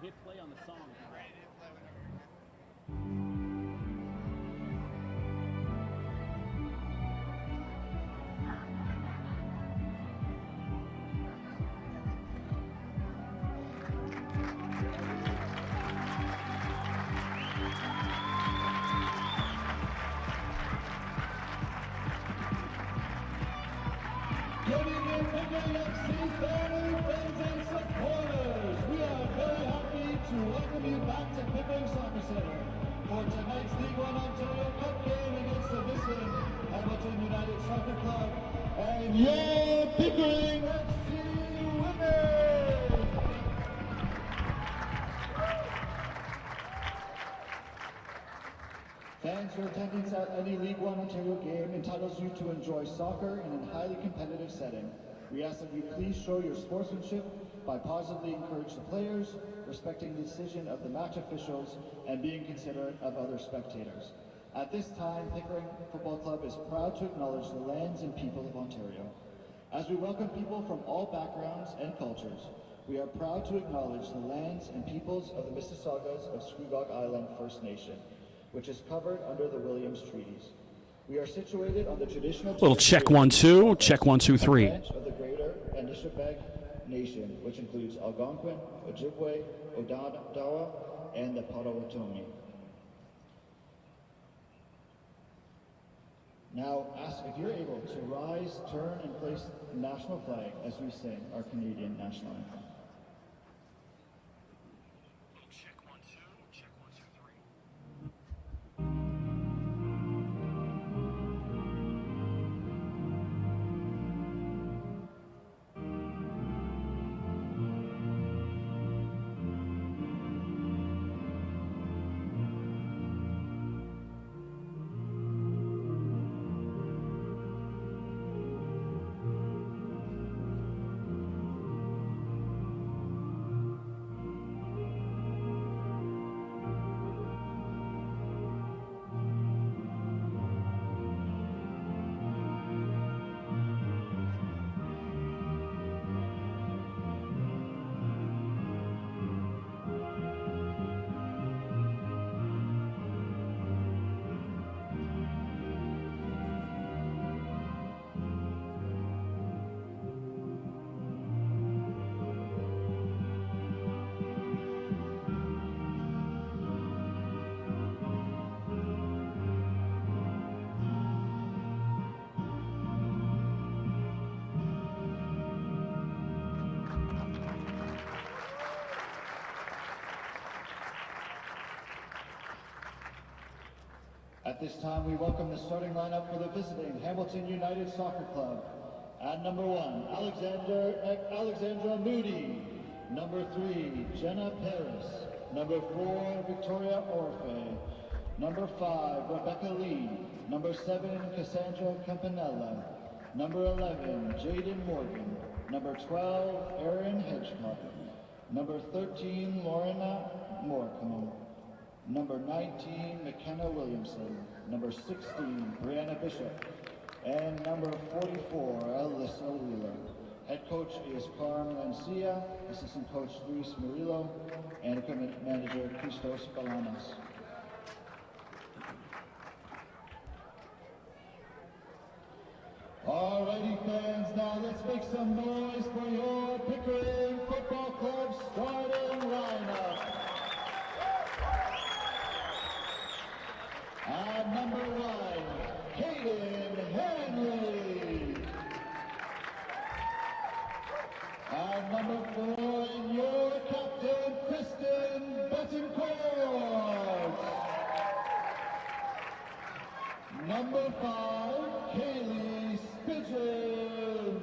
hit play on the song. Right, hit play whenever. Good evening, Pickering FC family, friends, and supporters. We are very happy to welcome you back to Pickering Soccer Center for tonight's League One Ontario Cup game against the visiting Hamilton United Soccer Club. And yeah, Pickering FC winners! Fans, your attendance at any League One Ontario game entitles you to enjoy soccer in a highly competitive setting. We ask that you please show your sportsmanship by positively encouraging the players, respecting the decision of the match officials, and being considerate of other spectators. At this time, Pickering Football Club is proud to acknowledge the lands and people of Ontario. As we welcome people from all backgrounds and cultures, we are proud to acknowledge the lands and peoples of the Mississaugas of Scugog Island First Nation, which is covered under the Williams Treaties. We are situated on the traditional Little check 1 2, check 1 2 3. branch of the Greater Anishinaabe Nation, which includes Algonquin, Ojibwe, Odawa, and the Potawatomi. Now, ask if you're able to rise, turn, and place the national flag as we sing our Canadian national anthem. Check 1 2, check 1 2 3. At this time, we welcome the starting lineup for the visiting Hamilton United Soccer Club. At number 1, Alexandra Moody. Number 3, Jenna Paris. Number 4, Victoria Orfe. Number 5, Rebecca Lee. Number 7, Cassandra Campanella. Number 11, Jaden Morgan. Number 12, Erin Hedgecock. Number 13, Lorena Morecombe. Number 19, McKenna Williamson. Number 16, Brianna Bishop. And number 44, Alyssa Wheeler. Head coach is Carmen Lancia, assistant coach Luis Murillo, and equipment manager Christos Balanas. Alrighty fans, now let's make some noise for your Pickering Football Club starting lineup. At number 1, Hayden Hanley. At number 4, your captain, Kristen Betancourt. Number 5, Kaylee Spidgeon.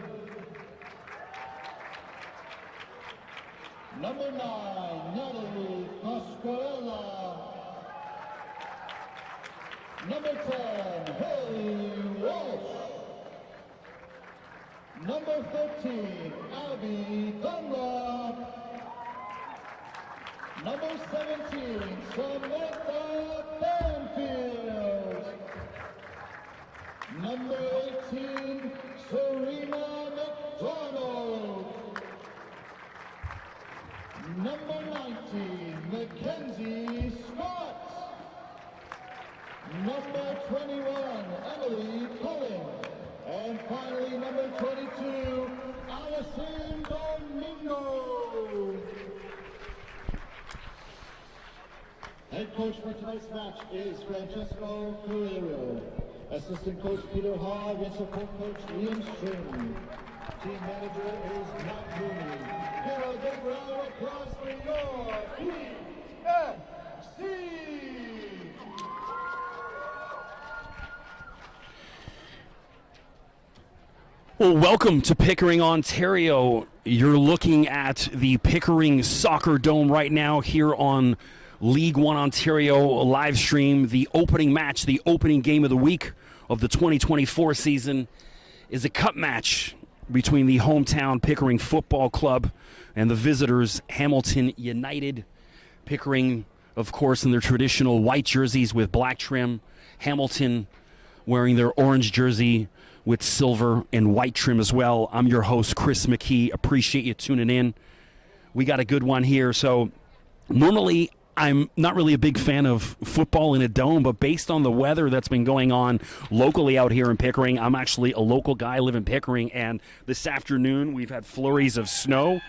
Number 9, Natalie Pasquarella. Number 10, Haley Walsh. Number 13, Abby Dunlop. Number 17, Samantha Banfield. Number 18, Serena McDonald. Number 19, Mackenzie Scott. Number 21, Emily Cullen. And finally, number 22, Allison Domingo. Head coach for tonight's match is Francesco Carrero. Assistant coach Peter Hogg and support coach Liam String. Team manager is Matt Mooney. Give a big round of applause for your PFC. Well, welcome to Pickering, Ontario. You're looking at the Pickering Soccer Dome right now here on League One Ontario live stream. The opening match, the opening game of the week of the 2024 season is a cup match between the hometown Pickering Football Club and the visitors Hamilton Utd. Pickering, of course, in their traditional white jerseys with black trim. Hamilton wearing their orange jersey with silver and white trim as well. I'm your host, Chris McKee. Appreciate you tuning in. We got a good one here. So normally I'm not really a big fan of football in a dome, but based on the weather that's been going on locally out here in Pickering, I'm actually a local guy, I live in Pickering, and this afternoon we've had flurries of snow.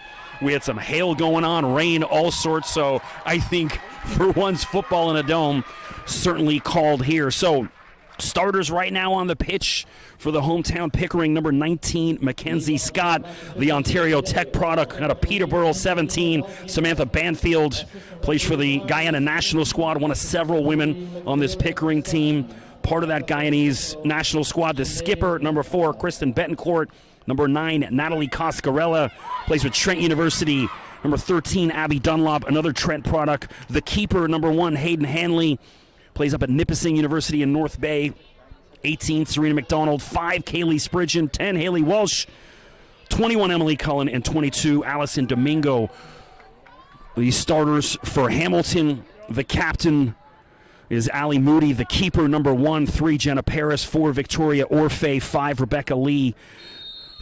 We had some hail going on, rain, all sorts, so I think for once football in a dome certainly called here. So starters right now on the pitch for the hometown Pickering, number 19, Mackenzie Scott, the Ontario Tech product out of Peterborough, 17. Samantha Banfield plays for the Guyana national squad, one of several women on this Pickering team, part of that Guyanese national squad. The skipper, number 4, Kristen Betancourt. Number 9, Natalie Coscarella, plays with Trent University. Number 13, Abby Dunlop, another Trent product. The keeper, number 1, Hayden Hanley, plays up at Nipissing University in North Bay. 18, Serena McDonald. 5, Kaylee Spridgen. 10, Haley Walsh. 21, Emily Cullen. And 22, Allison Domingo. The starters for Hamilton. The captain is Allie Moody. The keeper, number 1, 3, Jenna Paris. 4, Victoria Orfe. 5, Rebecca Lee.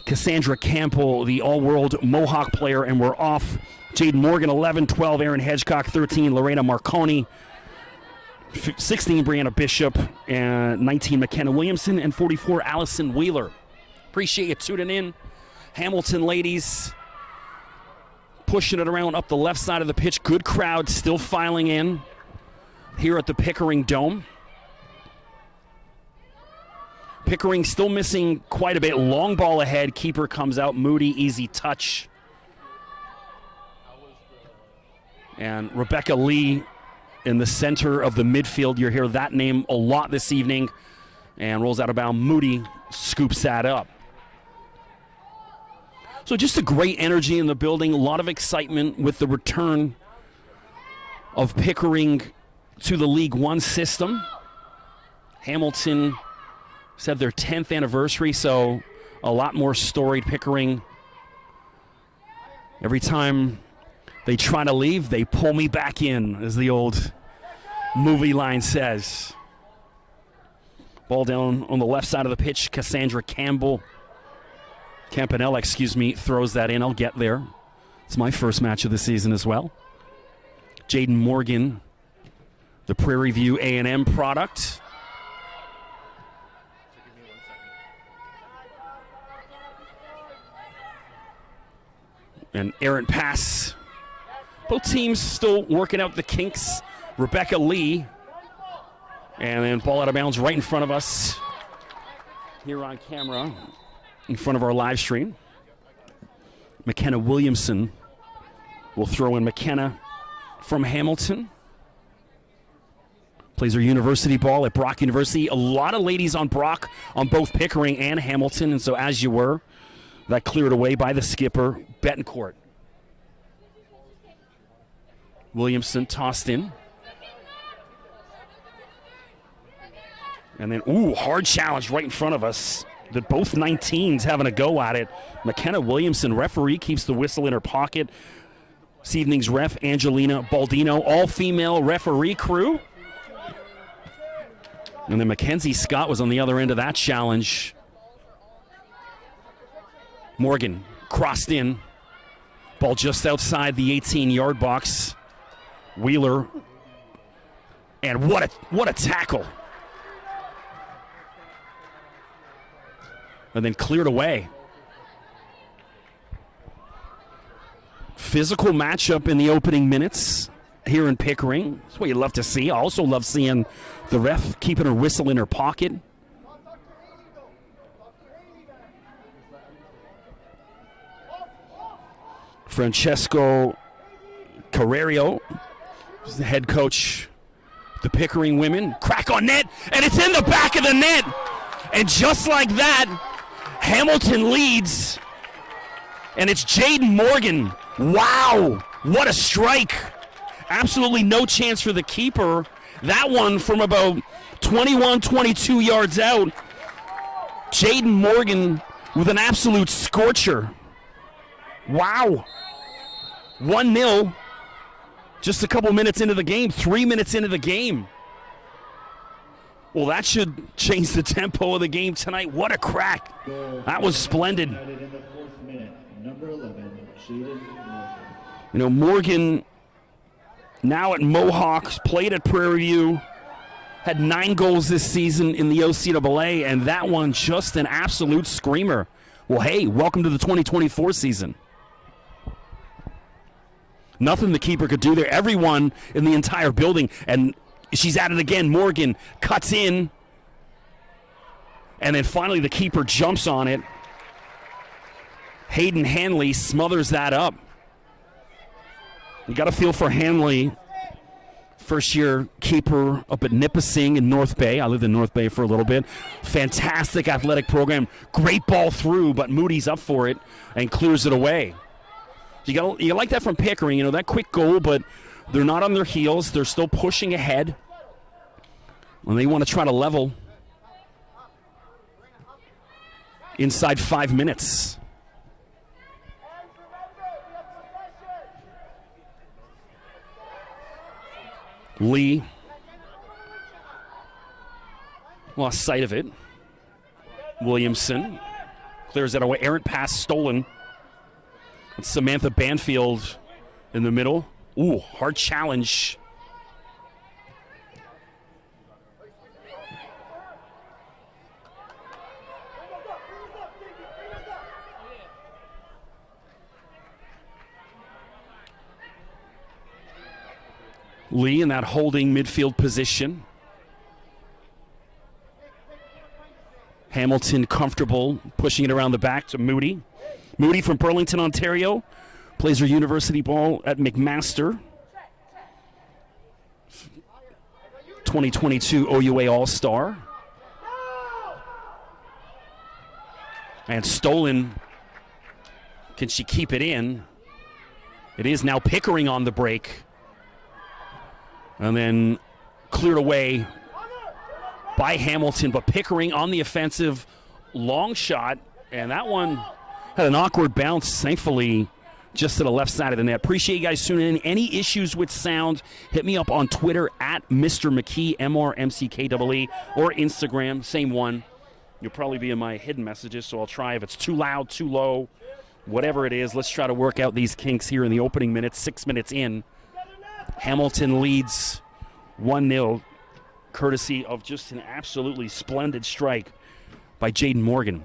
Cassandra Campbell, the all-world Mohawk player. And we're off. Jaden Morgan, 11. 12, Aaron Hedgecock. 13, Lorena Marconi. 16, Brianna Bishop, and 19, McKenna Williamson, and 44, Allison Wheeler. Appreciate you tuning in. Hamilton ladies pushing it around up the left side of the pitch. Good crowd still filing in here at the Pickering Dome. Pickering still missing quite a bit. Long ball ahead. Keeper comes out. Moody, easy touch. And Rebecca Lee in the center of the midfield. You'll hear that name a lot this evening. And rolls out of bounds. Moody scoops that up. So just a great energy in the building. A lot of excitement with the return of Pickering to the League One system. Hamilton said their 10th anniversary, so a lot more storied. Pickering, every time they try to leave, they pull me back in, as the old movie line says. Ball down on the left side of the pitch. Cassandra Campanella, throws that in. I'll get there. It's my first match of the season as well. Jaden Morgan, the Prairie View A&M product. An errant pass. Both teams still working out the kinks. Rebecca Lee. And then ball out of bounds right in front of us here on camera, in front of our live stream. McKenna Williamson will throw in. McKenna from Hamilton. Plays her university ball at Brock University. A lot of ladies on Brock on both Pickering and Hamilton, and so as you were, that cleared away by the skipper, Betancourt. Williamson tossed in. And then, hard challenge right in front of us. That both 19s having a go at it. McKenna Williamson, referee, keeps the whistle in her pocket. This evening's ref, Angelina Baldino, all-female referee crew. And then Mackenzie Scott was on the other end of that challenge. Morgan crossed in. Ball just outside the 18-yard box. Wheeler. And what a tackle. And then cleared away. Physical matchup in the opening minutes here in Pickering. That's what you love to see. I also love seeing the ref keeping her whistle in her pocket. Francesco Carrerio is the head coach of the Pickering women. Crack on net, and it's in the back of the net. And just like that, Hamilton leads. And it's Jaden Morgan. Wow, what a strike. Absolutely no chance for the keeper. That one from about 21, 22 yards out. Jaden Morgan with an absolute scorcher. Wow. 1-0. Just a couple minutes into the game, 3 minutes into the game. Well, that should change the tempo of the game tonight. What a crack. That was splendid. In the 4th minute, number 11, Jaden Morgan. You know, Morgan now at Mohawks, played at Prairie View, had 9 goals this season in the OCAA, and that one just an absolute screamer. Well, hey, welcome to the 2024 season. Nothing the keeper could do there. Everyone in the entire building, and she's at it again. Morgan cuts in, and then finally the keeper jumps on it. Hayden Hanley smothers that up. You got to feel for Hanley, first-year keeper up at Nipissing in North Bay. I lived in North Bay for a little bit. Fantastic athletic program. Great ball through, but Moody's up for it and clears it away. You like that from Pickering, you know, that quick goal, but they're not on their heels. They're still pushing ahead. And they want to try to level inside 5 minutes. Lee lost sight of it. Williamson clears that away. Errant pass stolen. It's Samantha Banfield in the middle. Ooh, hard challenge. Lee in that holding midfield position. Hamilton comfortable pushing it around the back to Moody. Moody from Burlington, Ontario, plays her university ball at McMaster. 2022 OUA All-Star. And stolen. Can she keep it in? It is now Pickering on the break. And then cleared away by Hamilton, but Pickering on the offensive. Long shot, and that one had an awkward bounce, thankfully, just to the left side of the net. Appreciate you guys tuning in. Any issues with sound, hit me up on Twitter at Mr. McKee, MRMCKEE, or Instagram, same one. You'll probably be in my hidden messages, so I'll try. If it's too loud, too low, whatever it is, let's try to work out these kinks here in the opening minutes, 6 minutes in. Hamilton leads 1-0, courtesy of just an absolutely splendid strike by Jaden Morgan.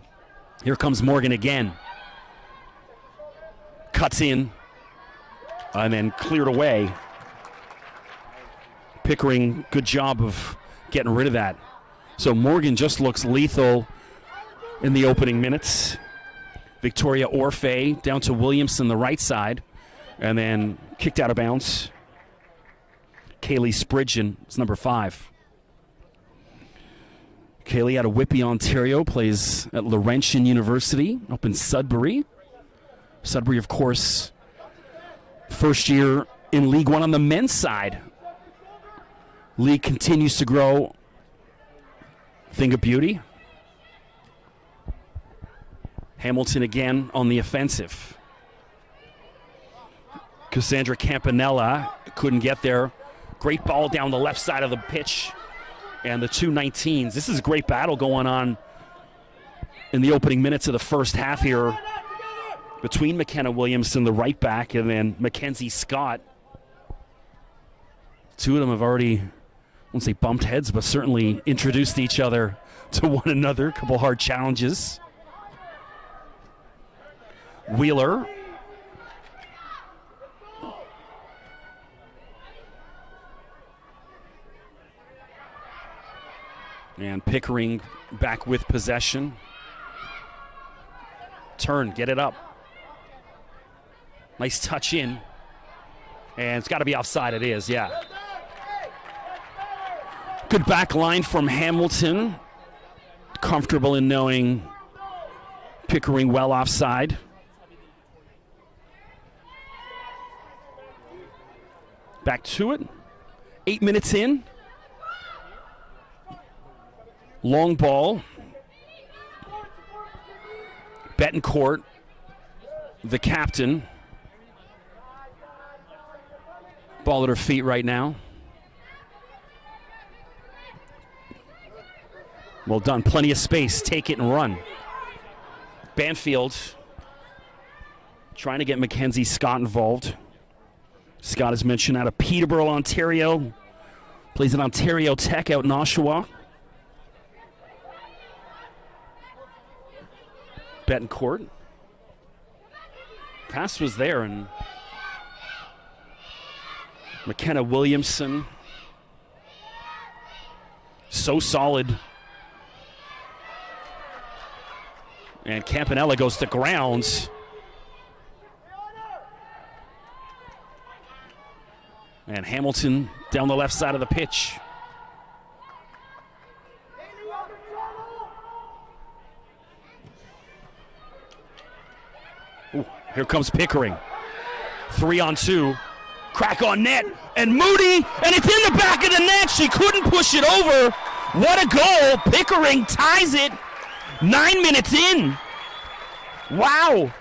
Here comes Morgan again. Cuts in, and then cleared away. Pickering, good job of getting rid of that. So Morgan just looks lethal in the opening minutes. Victoria Orfe down to Williamson, the right side, and then kicked out of bounds. Kaylee Spridgen is number 5. Kaylee out of Whitby, Ontario, plays at Laurentian University up in Sudbury. Sudbury, of course, first year in League One on the men's side. League continues to grow. Thing of beauty. Hamilton again on the offensive. Cassandra Campanella couldn't get there. Great ball down the left side of the pitch. And the 2-19s. This is a great battle going on in the opening minutes of the first half here between McKenna Williamson, the right back, and then Mackenzie Scott. Two of them have already, I won't say bumped heads, but certainly introduced each other to one another. A couple hard challenges. Wheeler. And Pickering back with possession. Turn, get it up. Nice touch in. And it's got to be offside. It is, yeah. Good back line from Hamilton. Comfortable in knowing Pickering well offside. Back to it. 8 minutes in. Long ball. Betancourt, the captain. Ball at her feet right now. Well done. Plenty of space. Take it and run. Banfield trying to get Mackenzie Scott involved. Scott, as mentioned, out of Peterborough, Ontario. Plays at Ontario Tech out in Oshawa. Betancourt. Pass was there, and McKenna Williamson. So solid. And Campanella goes to ground. And Hamilton down the left side of the pitch. Ooh, here comes Pickering. 3-on-2. Crack on net. And Moody. And it's in the back of the net. She couldn't push it over. What a goal. Pickering ties it. 9 minutes in. Wow.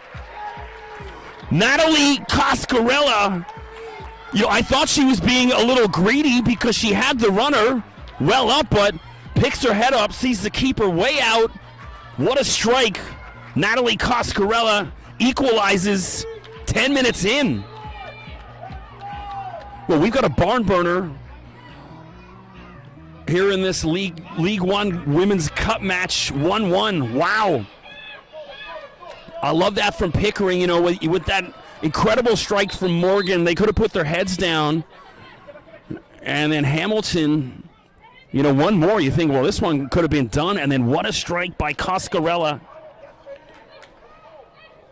Natalie Coscarella. I thought she was being a little greedy because she had the runner well up, but picks her head up, sees the keeper way out. What a strike. Natalie Coscarella equalizes 10 minutes in. Well, we've got a barn burner here in this League One Women's Cup match, 1-1. Wow. I love that from Pickering, with that incredible strike from Morgan. They could have put their heads down. And then Hamilton, one more. You think, well, this one could have been done. And then what a strike by Coscarella.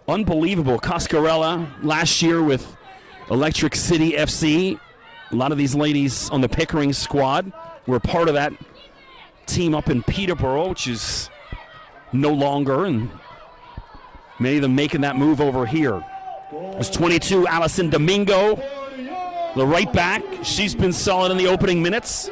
Unbelievable. Coscarella last year with Electric City FC. A lot of these ladies on the Pickering squad were part of that team up in Peterborough, which is no longer, and many of them making that move over here. There's 22, Allison Domingo, the right back. She's been solid in the opening minutes.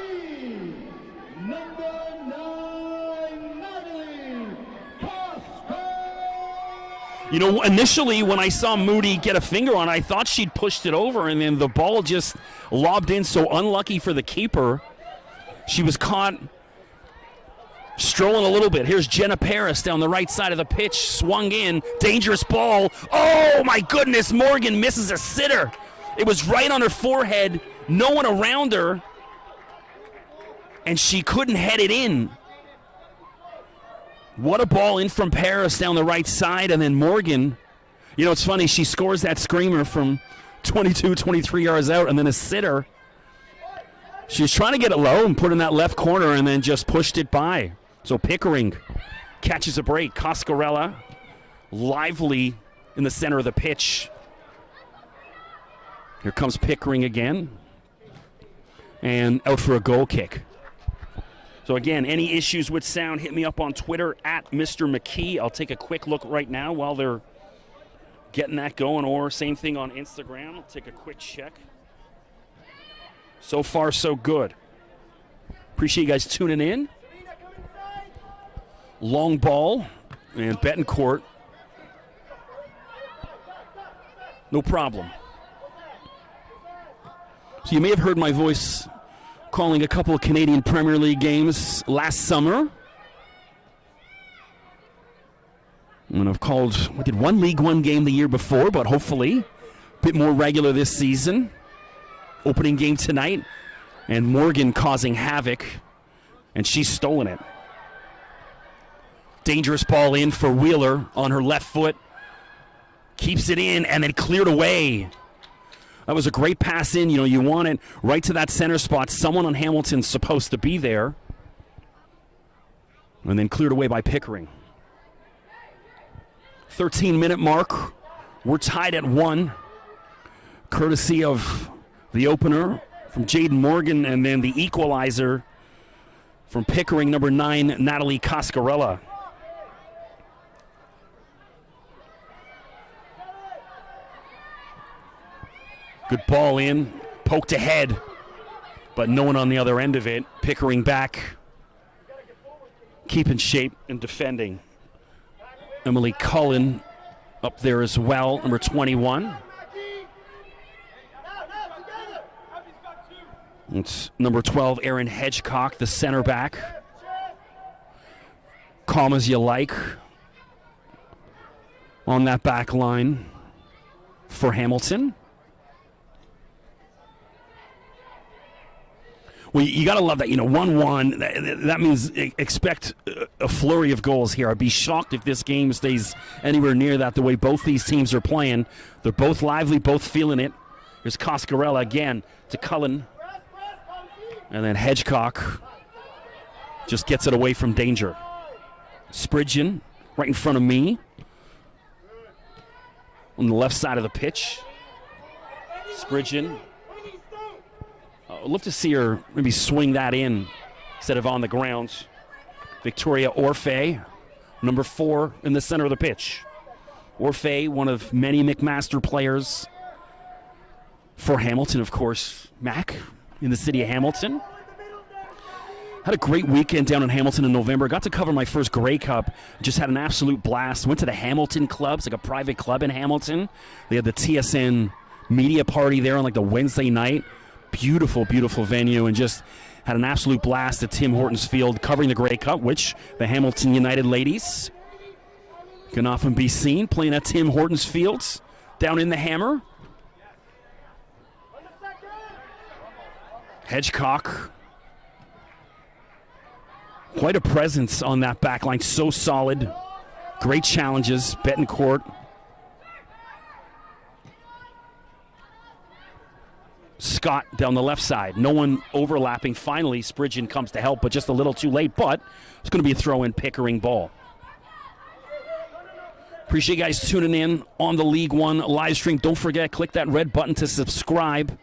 Initially when I saw Moody get a finger on it, I thought she'd pushed it over, and then the ball just lobbed in, so unlucky for the keeper. She was caught strolling a little bit. Here's Jenna Paris down the right side of the pitch, swung in, dangerous ball. Oh my goodness, Morgan misses a sitter. It was right on her forehead, no one around her, and she couldn't head it in. What a ball in from Paris down the right side, and then Morgan, it's funny, she scores that screamer from 22, 23 yards out, and then a sitter. She was trying to get it low and put in that left corner and then just pushed it by. So Pickering catches a break. Coscarella lively in the center of the pitch. Here comes Pickering again. And out for a goal kick. So again, any issues with sound, hit me up on Twitter at Mr. McKee. I'll take a quick look right now while they're getting that going, or same thing on Instagram. I'll take a quick check. So far, so good. Appreciate you guys tuning in. Long ball, and Betancourt. No problem. So you may have heard my voice calling a couple of Canadian Premier League games last summer. And I've called, we did one League One game the year before, but hopefully a bit more regular this season. Opening game tonight And Morgan causing havoc, and she's stolen it. Dangerous ball in for Wheeler on her left foot. Keeps it in and then cleared away. That was a great pass in. You know, you want it right to that center spot. Someone on Hamilton's supposed to be there. And then cleared away by Pickering. 13-minute mark. We're tied at 1. Courtesy of the opener from Jaden Morgan, and then the equalizer from Pickering, number 9, Natalie Cascarella. Good ball in, poked ahead, but no one on the other end of it. Pickering back, keeping shape and defending. Emily Cullen up there as well, number 21. It's number 12, Erin Hedgecock, the center back. Calm as you like on that back line for Hamilton. Well, you got to love that, 1-1. That means expect a flurry of goals here. I'd be shocked if this game stays anywhere near that, the way both these teams are playing. They're both lively, both feeling it. Here's Cascarella again to Cullen. And then Hedgecock just gets it away from danger. Spridgen right in front of me on the left side of the pitch. Spridgen. I'd love to see her maybe swing that in instead of on the ground. Victoria Orfe, number 4 in the center of the pitch. Orfe, one of many McMaster players for Hamilton, of course. Mac in the city of Hamilton. Had a great weekend down in Hamilton in November. Got to cover my first Grey Cup. Just had an absolute blast. Went to the Hamilton Club. It's like a private club in Hamilton. They had the TSN media party there on like the Wednesday night. Beautiful, beautiful venue, and just had an absolute blast at Tim Hortons Field covering the Grey Cup, which the Hamilton United ladies can often be seen playing at Tim Hortons Fields down in the Hammer. Hedgecock, quite a presence on that back line, so solid. Great challenges. Betancourt. Scott down the left side. No one overlapping. Finally, Spridgen comes to help, but just a little too late. But it's going to be a throw-in Pickering ball. Appreciate you guys tuning in on the League One live stream. Don't forget, click that red button to subscribe.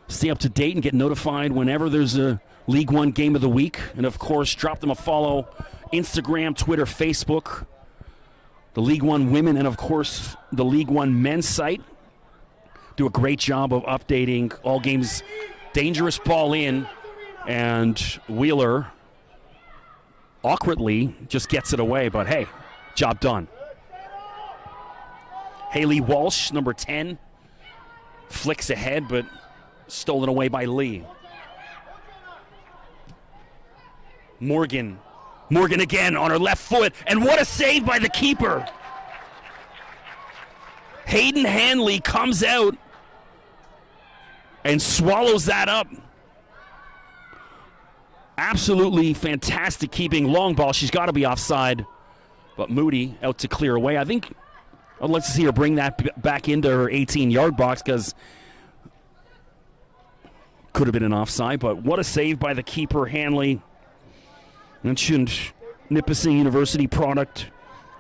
Stay up to date and get notified whenever there's a League One game of the week. And, of course, drop them a follow. Instagram, Twitter, Facebook. The League One women and, of course, the League One men's site. Do a great job of updating all games. Dangerous ball in. And Wheeler awkwardly just gets it away. But, hey, job done. Haley Walsh, number 10. Flicks ahead, but stolen away by Lee. Morgan again on her left foot, and what a save by the keeper. Hayden Hanley comes out and swallows that up. Absolutely fantastic keeping. Long ball, she's got to be offside, but Moody out to clear away. I think I'd like to see her bring that back into her 18-yard box, because could have been an offside, but what a save by the keeper, Hanley. Mentioned Nipissing University product,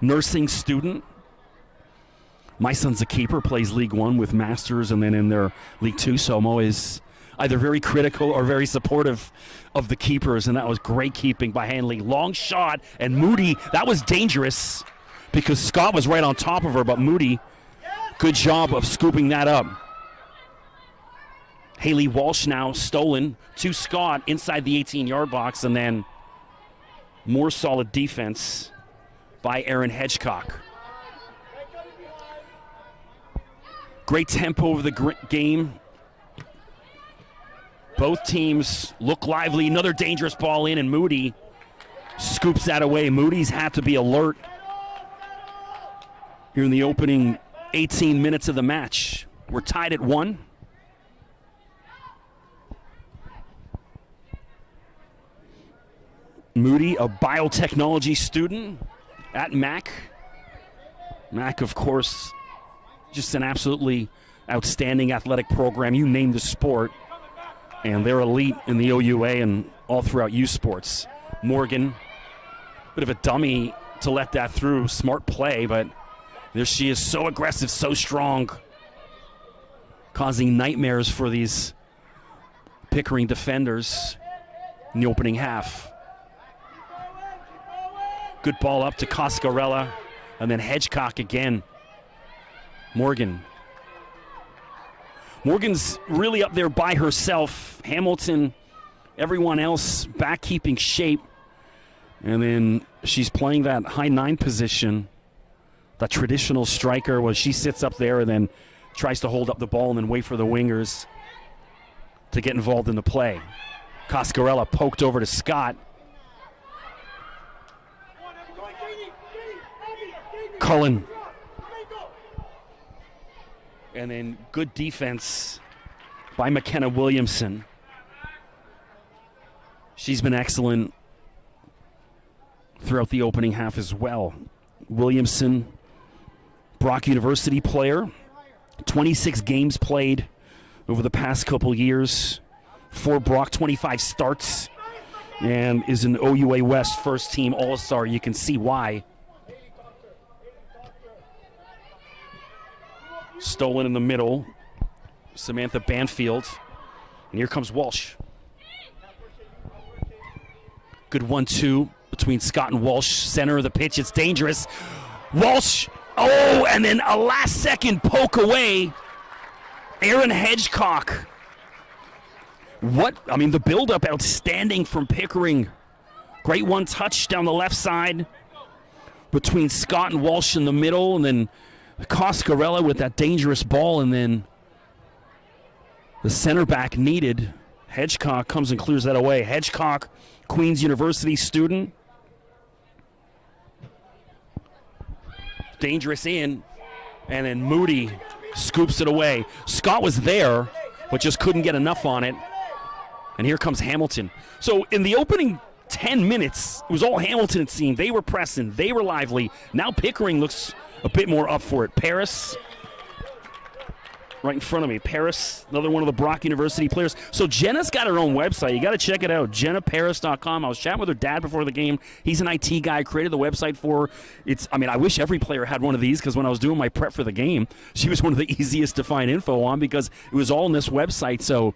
nursing student. My son's a keeper, plays League One with Masters and then in their League Two, so I'm always either very critical or very supportive of the keepers, and that was great keeping by Hanley. Long shot, and Moody, that was dangerous because Scott was right on top of her, but Moody, good job of scooping that up. Haley Walsh now stolen to Scott inside the 18-yard box, and then more solid defense by Erin Hedgecock. Great tempo of the game. Both teams look lively. Another dangerous ball in, and Moody scoops that away. Moody's had to be alert here in the opening 18 minutes of the match. We're tied at 1. Moody, a biotechnology student at Mac. Mac, of course, just an absolutely outstanding athletic program. You name the sport, and they're elite in the OUA and all throughout U Sports. Morgan, bit of a dummy to let that through. Smart play, but there she is, so aggressive, so strong, causing nightmares for these Pickering defenders in the opening half. Good ball up to Coscarella, and then Hedgecock again. Morgan's really up there by herself. Hamilton, everyone else back keeping shape. And then she's playing that high 9 position, the traditional striker, where she sits up there and then tries to hold up the ball and then wait for the wingers to get involved in the play. Coscarella poked over to Scott. Cullen. And then good defense by McKenna Williamson. She's been excellent throughout the opening half as well. Williamson, Brock University player, 26 games played over the past couple years. For Brock, 25 starts, and is an OUA West first team All-Star. You can see why. Stolen in the middle, Samantha Banfield, and here comes Walsh. Good 1-2 between Scott and Walsh, center of the pitch. It's dangerous. Walsh, oh, and then a last-second poke away. Aaron Hedgecock. The build-up outstanding from Pickering. Great one-touch down the left side between Scott and Walsh in the middle, and then Coscarella with that dangerous ball, and then the center back needed. Hedgecock comes and clears that away. Hedgecock, Queen's University student. Dangerous in, and then Moody scoops it away. Scott was there, but just couldn't get enough on it. And here comes Hamilton. So in the opening 10 minutes, it was all Hamilton, it seemed. They were pressing. They were lively. Now Pickering looks a bit more up for it. Paris, right in front of me. Paris, another one of the Brock University players. So Jenna's got her own website. You got to check it out, jennaparis.com. I was chatting with her dad before the game. He's an IT guy, created the website for her. I wish every player had one of these, because when I was doing my prep for the game, she was one of the easiest to find info on because it was all on this website. So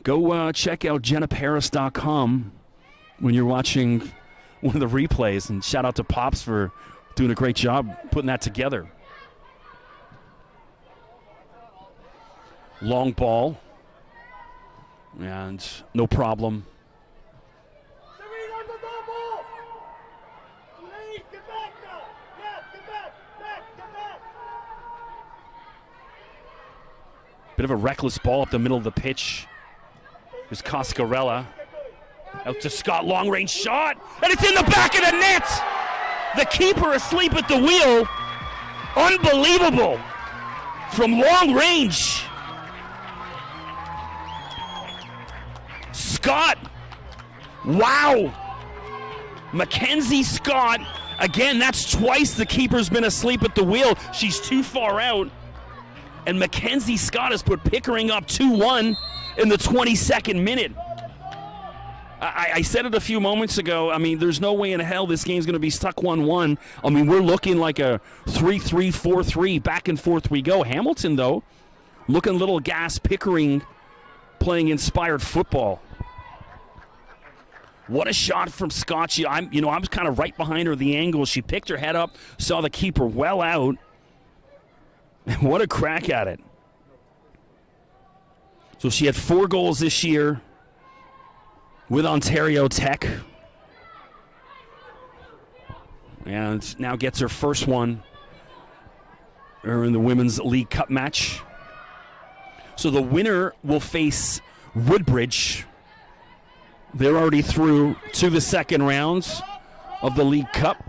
go check out jennaparis.com when you're watching one of the replays. And shout out to Pops for doing a great job putting that together. Long ball. And no problem. Bit of a reckless ball up the middle of the pitch. Here's Coscarella. Out to Scott, long range shot, and it's in the back of the net! The keeper asleep at the wheel. Unbelievable. From long range. Scott. Wow. Mackenzie Scott. Again, that's twice the keeper's been asleep at the wheel. She's too far out. And Mackenzie Scott has put Pickering up 2-1 in the 22nd minute. I said it a few moments ago. There's no way in hell this game's going to be stuck 1-1. We're looking like a 3-3, 4-3, back and forth we go. Hamilton, though, looking a little gas. Pickering playing inspired football. What a shot from Scott. I was kind of right behind her, the angle. She picked her head up, saw the keeper well out. What a crack at it. So she had 4 goals this year with Ontario Tech. And now gets her first one in the Women's League Cup match. So the winner will face Woodbridge. They're already through to the second rounds of the League Cup.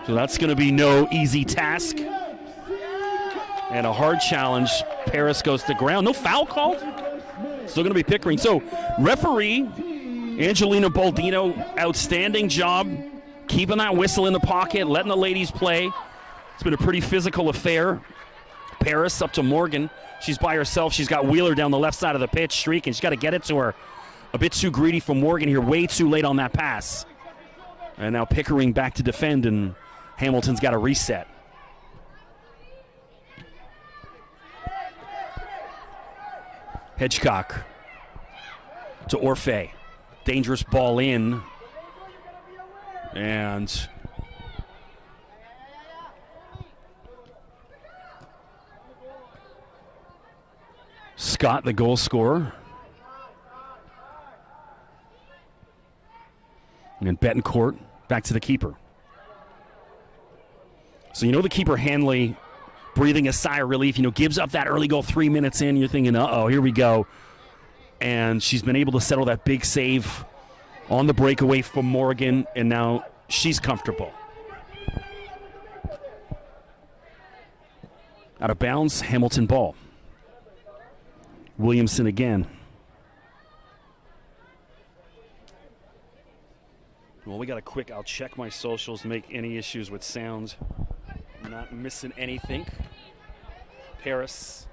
So that's going to be no easy task. And a hard challenge. Paris goes to ground. No foul called. Still going to be Pickering. So referee Angelina Baldino, outstanding job keeping that whistle in the pocket, letting the ladies play. It's been a pretty physical affair. Paris up to Morgan. She's by herself. She's got Wheeler down the left side of the pitch, streaking. She's got to get it to her. A bit too greedy for Morgan here, way too late on that pass. And now Pickering back to defend, and Hamilton's got to reset. Hedgecock to Orfe. Dangerous ball in. And Scott, the goal scorer. And then Betancourt back to the keeper. So the keeper Hanley breathing a sigh of relief, gives up that early goal 3 minutes in. You're thinking, uh-oh, here we go. And she's been able to settle that big save on the breakaway from Morgan, and now she's comfortable. Out of bounds, Hamilton ball. Williamson again. Well, we got a quick, I'll check my socials, make any issues with sound. I'm not missing anything. Paris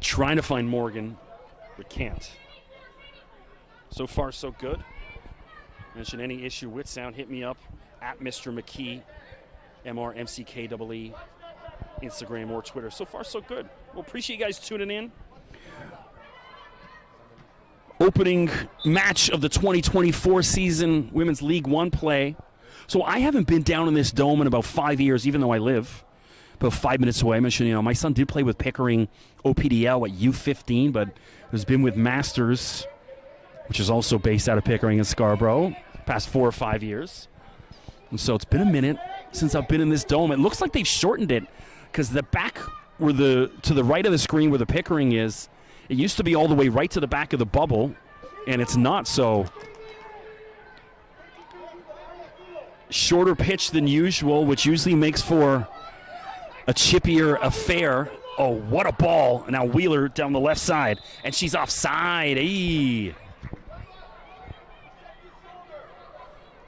trying to find Morgan, but can't. So far, so good. Mention any issue with sound, hit me up at Mr. McKee, MRMCKEE, Instagram or Twitter. So far, so good. Well, appreciate you guys tuning in. Opening match of the 2024 season, Women's League One play. So I haven't been down in this dome in about 5 years, even though I live about 5 minutes away. I mentioned, my son did play with Pickering OPDL at U15, but has been with Masters, which is also based out of Pickering and Scarborough, past 4 or 5 years. And so it's been a minute since I've been in this dome. It looks like they've shortened it because the back to the right of the screen where the Pickering is, it used to be all the way right to the back of the bubble, and it's not. So shorter pitch than usual, which usually makes for a chippier affair. Oh, what a ball. Now Wheeler down the left side, and she's offside. Eee.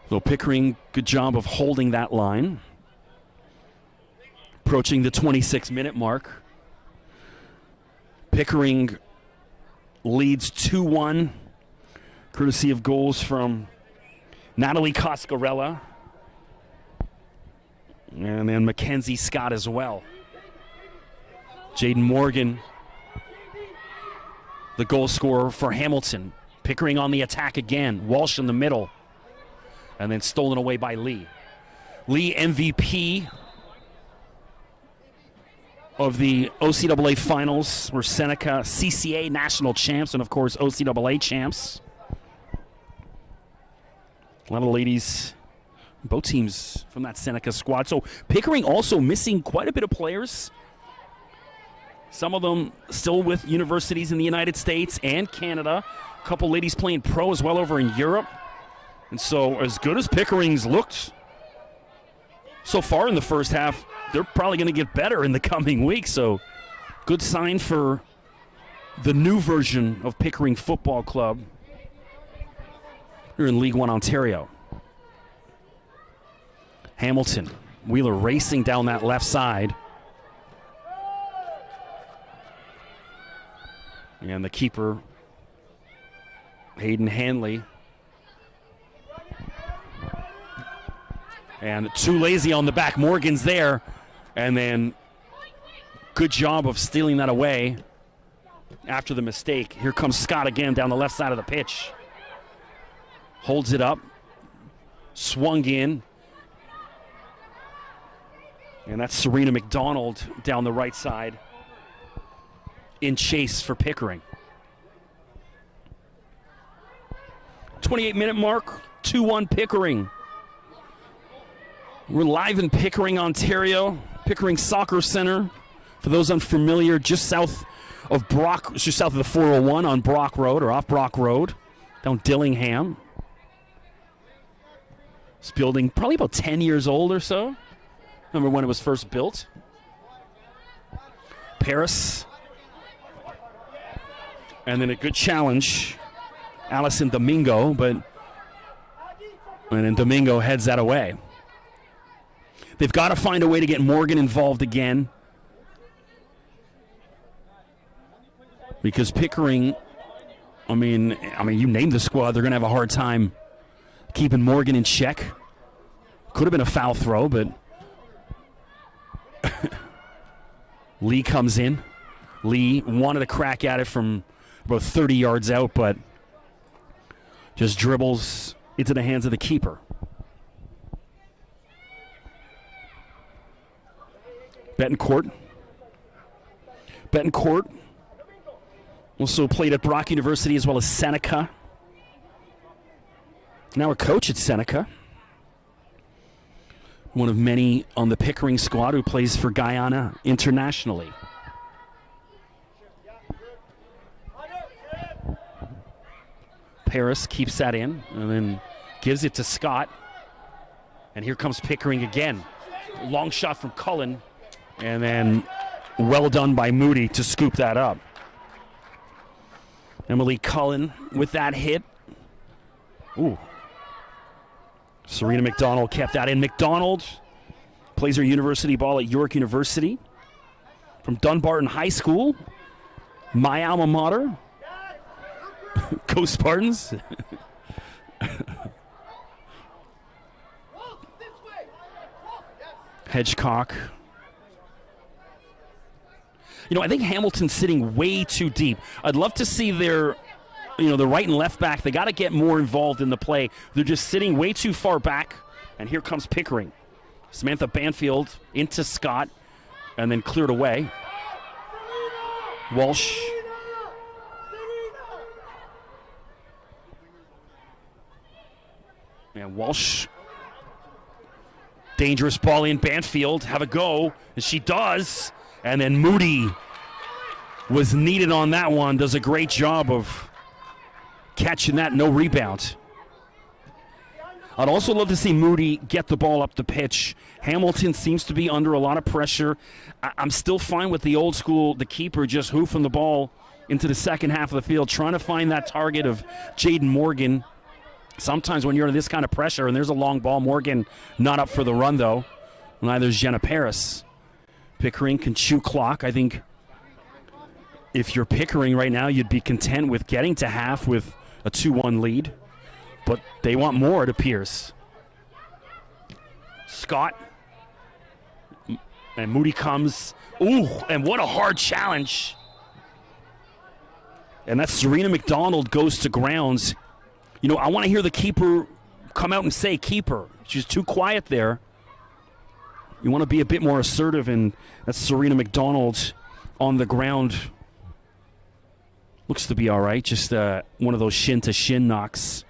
So Pickering, good job of holding that line. Approaching the 26-minute mark. Pickering leads 2-1, courtesy of goals from Natalie Coscarella and then Mackenzie Scott as well. Jaden Morgan, the goal scorer for Hamilton. Pickering on the attack again. Walsh in the middle. And then stolen away by Lee. Lee, MVP of the OCAA finals, were Seneca CCA national champs and, of course, OCAA champs. A lot of ladies, both teams from that Seneca squad. So Pickering also missing quite a bit of players. Some of them still with universities in the United States and Canada. A couple ladies playing pro as well over in Europe. And so as good as Pickering's looked so far in the first half, they're probably going to get better in the coming weeks. So good sign for the new version of Pickering Football Club here in League One Ontario. Hamilton, Wheeler racing down that left side. And the keeper, Hayden Hanley. And too lazy on the back. Morgan's there. And then good job of stealing that away after the mistake. Here comes Scott again down the left side of the pitch. Holds it up. Swung in. And that's Serena McDonald down the right side in chase for Pickering. 28-minute mark, 2-1 Pickering. We're live in Pickering, Ontario. Pickering Soccer Center. For those unfamiliar, just south of just south of the 401 on Brock Road, or off Brock Road, down Dillingham. This building probably about 10 years old or so. Remember when it was first built? Paris. And then a good challenge Allison Domingo, and then Domingo heads that away. They've got to find a way to get Morgan involved again, because Pickering, I mean, you name the squad, they're going to have a hard time keeping Morgan in check. Could have been a foul throw, but Lee comes in. Lee wanted a crack at it from about 30 yards out, but just dribbles into the hands of the keeper. Betancourt also played at Brock University as well as Seneca. Now a coach at Seneca. One of many on the Pickering squad who plays for Guyana internationally. Paris keeps that in and then gives it to Scott. And here comes Pickering again. Long shot from Cullen. And then well done by Moody to scoop that up. Emily Cullen with that hit. Ooh. Serena McDonald kept that in. McDonald plays her university ball at York University from Dunbarton High School. My alma mater. Go Spartans. Hedgecock. You know, I think Hamilton's sitting way too deep. I'd love to see their, the right and left back. They got to get more involved in the play. They're just sitting way too far back. And here comes Pickering. Samantha Banfield into Scott and then cleared away. Walsh. And Walsh. Dangerous ball in. Banfield have a go. And she does. And then Moody was needed on that one. Does a great job of catching that. No rebound. I'd also love to see Moody get the ball up the pitch. Hamilton seems to be under a lot of pressure. I'm still fine with the old school, the keeper just hoofing the ball into the second half of the field, trying to find that target of Jaden Morgan. Sometimes when you're under this kind of pressure and there's a long ball, Morgan not up for the run, though. Neither is Jenna Paris. Pickering can chew clock. I think if you're Pickering right now, you'd be content with getting to half with a 2-1 lead. But they want more, it appears. Scott. And Moody comes. Ooh, and what a hard challenge. And that's Serena McDonald goes to grounds. I want to hear the keeper come out and say keeper. She's too quiet there. You want to be a bit more assertive, and that's Serena McDonald on the ground. Looks to be all right. Just one of those shin-to-shin knocks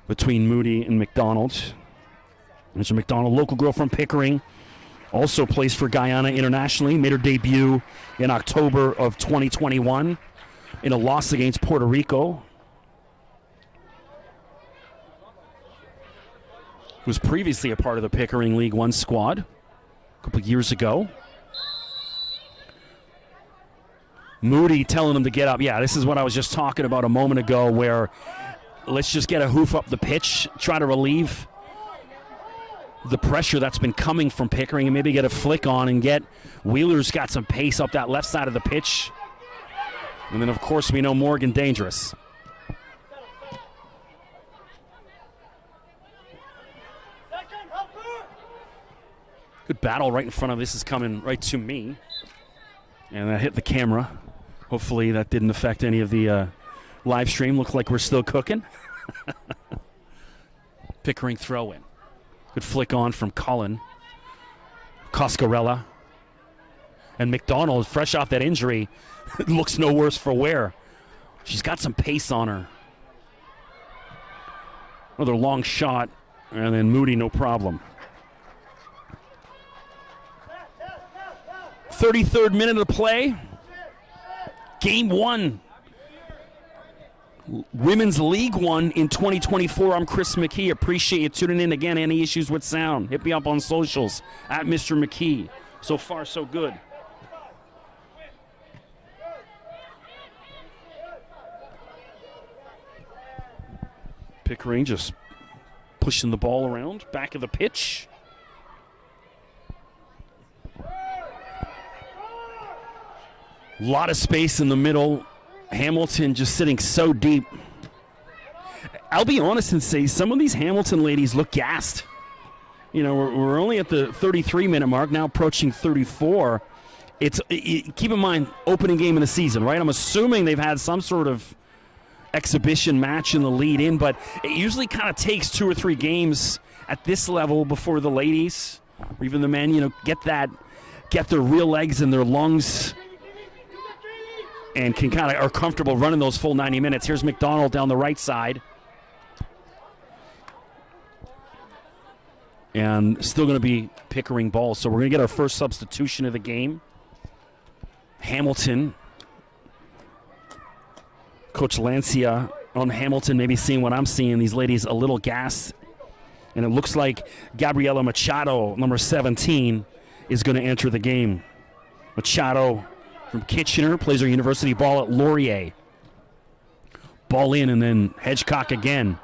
between Moody and McDonald. There's a McDonald, local girl from Pickering, also plays for Guyana internationally. Made her debut in October of 2021 in a loss against Puerto Rico. Was previously a part of the Pickering League One squad a couple years ago. Moody telling them to get up. Yeah, this is what I was just talking about a moment ago, where let's just get a hoof up the pitch, try to relieve the pressure that's been coming from Pickering, and maybe get a flick on and get Wheeler's got some pace up that left side of the pitch. And then, of course, we know Morgan dangerous. Good battle right in front of this is coming right to me. And that hit the camera. Hopefully that didn't affect any of the live stream. Looks like we're still cooking. Pickering throw in. Good flick on from Cullen. Coscarella. And McDonald, fresh off that injury, looks no worse for wear. She's got some pace on her. Another long shot. And then Moody, no problem. 33rd minute of play. Game 1. Women's League One in 2024. I'm Chris McKee. Appreciate you tuning in again. Any issues with sound, hit me up on socials at Mr. McKee. So far, so good. Pickering just pushing the ball around, back of the pitch. A lot of space in the middle. Hamilton just sitting so deep. I'll be honest and say some of these Hamilton ladies look gassed. You know, we're only at the 33-minute mark, now approaching 34. Keep in mind, opening game of the season, right? I'm assuming they've had some sort of exhibition match in the lead-in, but it usually kind of takes 2 or 3 games at this level before the ladies, or even the men, you know, get their real legs and their lungs and are comfortable running those full 90 minutes. Here's McDonald down the right side. And still going to be Pickering ball. So we're going to get our first substitution of the game. Hamilton. Coach Lancia on Hamilton, maybe seeing what I'm seeing. These ladies a little gassed. And it looks like Gabriela Machado, number 17, is going to enter the game. Machado from Kitchener plays her university ball at Laurier. Ball in, and then Hedgecock again.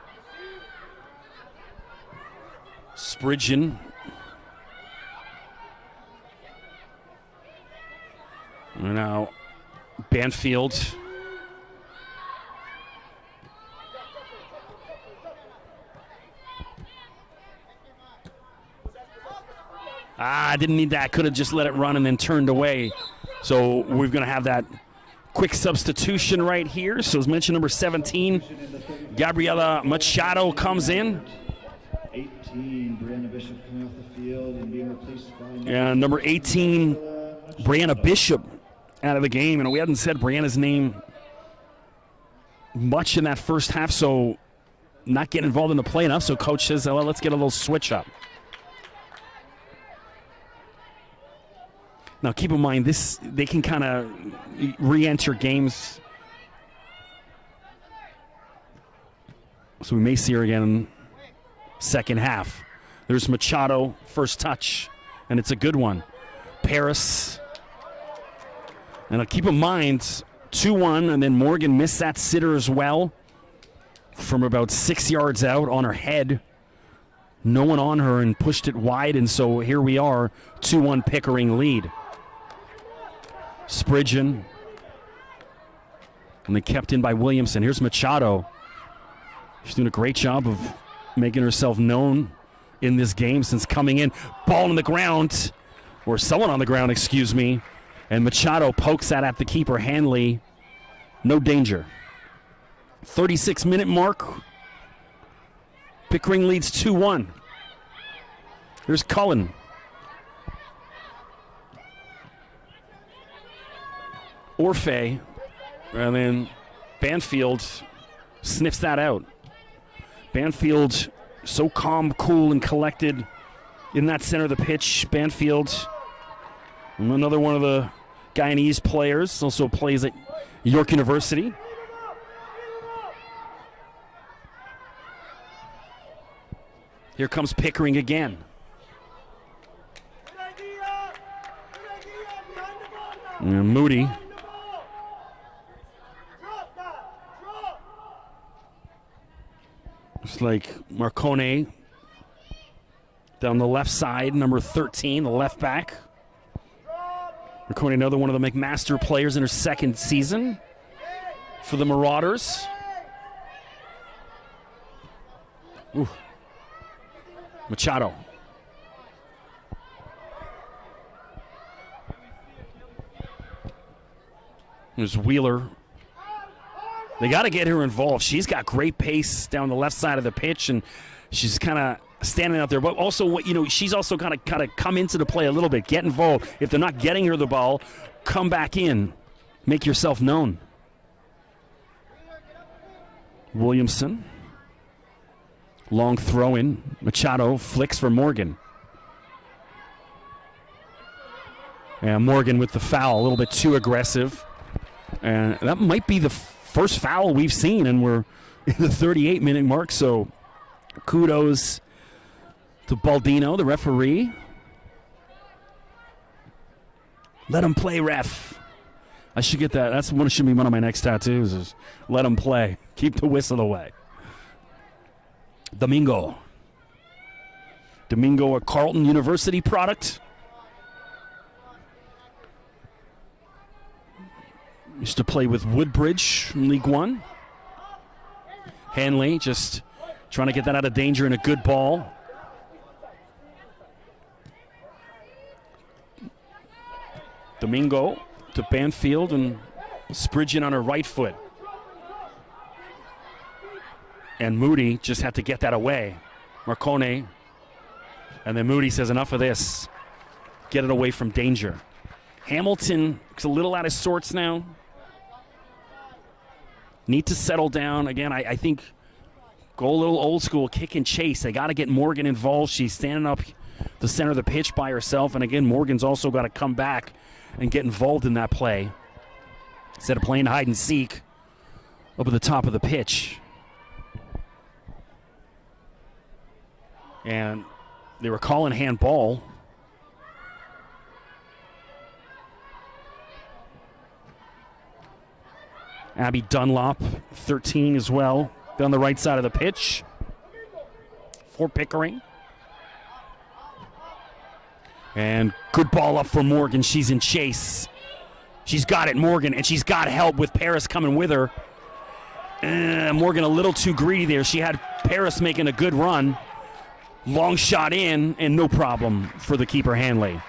Spridgen. And now Banfield. Didn't need that. Could have just let it run and then turned away. So we're going to have that quick substitution right here. So as mentioned, number 17, Gabriela Machado comes in. 18, Brianna Bishop coming off the field and being replaced by and number 18, Brianna Bishop out of the game. And we hadn't said Brianna's name much in that first half, so not getting involved in the play enough. So coach says, well, let's get a little switch up. Now, keep in mind, they can kind of re-enter games. So we may see her again second half. There's Machado, first touch, and it's a good one. Paris. And keep in mind, 2-1, and then Morgan missed that sitter as well from about 6 yards out on her head. No one on her and pushed it wide, and so here we are, 2-1 Pickering lead. Spridgen. And then kept in by Williamson. Here's Machado. She's doing a great job of making herself known in this game since coming in. Ball on the ground, or someone on the ground, excuse me. And Machado pokes that at the keeper, Hanley. No danger. 36-minute mark. Pickering leads 2-1. Here's Cullen. Orfe, and then Banfield sniffs that out. Banfield so calm, cool, and collected in that center of the pitch. Banfield, another one of the Guyanese players, also plays at York University. Here comes Pickering again. And Moody. It's like Marcone down the left side, number 13, the left back. Marcone, another one of the McMaster players in her second season for the Marauders. Ooh. Machado. There's Wheeler. They got to get her involved. She's got great pace down the left side of the pitch, and she's kind of standing out there. But also, she's also kind of come into the play a little bit, get involved. If they're not getting her the ball, come back in, make yourself known. Williamson, long throw in. Machado flicks for Morgan. And Morgan with the foul, a little bit too aggressive. And that might be the first foul we've seen, and we're in the 38-minute mark, so kudos to Baldino, the referee. Let him play, ref. I should get that. Should be one of my next tattoos, is let him play. Keep the whistle away. Domingo, a Carleton University product. Used to play with Woodbridge in League One. Hanley just trying to get that out of danger and a good ball. Domingo to Banfield and Spridgeon on her right foot. And Moody just had to get that away. Marcone. And then Moody says, enough of this. Get it away from danger. Hamilton is a little out of sorts now. Need to settle down. Again, I think go a little old school, kick and chase. They got to get Morgan involved. She's standing up the center of the pitch by herself. And again, Morgan's also got to come back and get involved in that play instead of playing hide and seek up at the top of the pitch. And they were calling handball. Abby Dunlop, 13 as well, down the right side of the pitch for Pickering. And good ball up for Morgan. She's in chase. She's got it, Morgan, and she's got help with Paris coming with her. Morgan a little too greedy there. She had Paris making a good run. Long shot in, and no problem for the keeper, Hanley.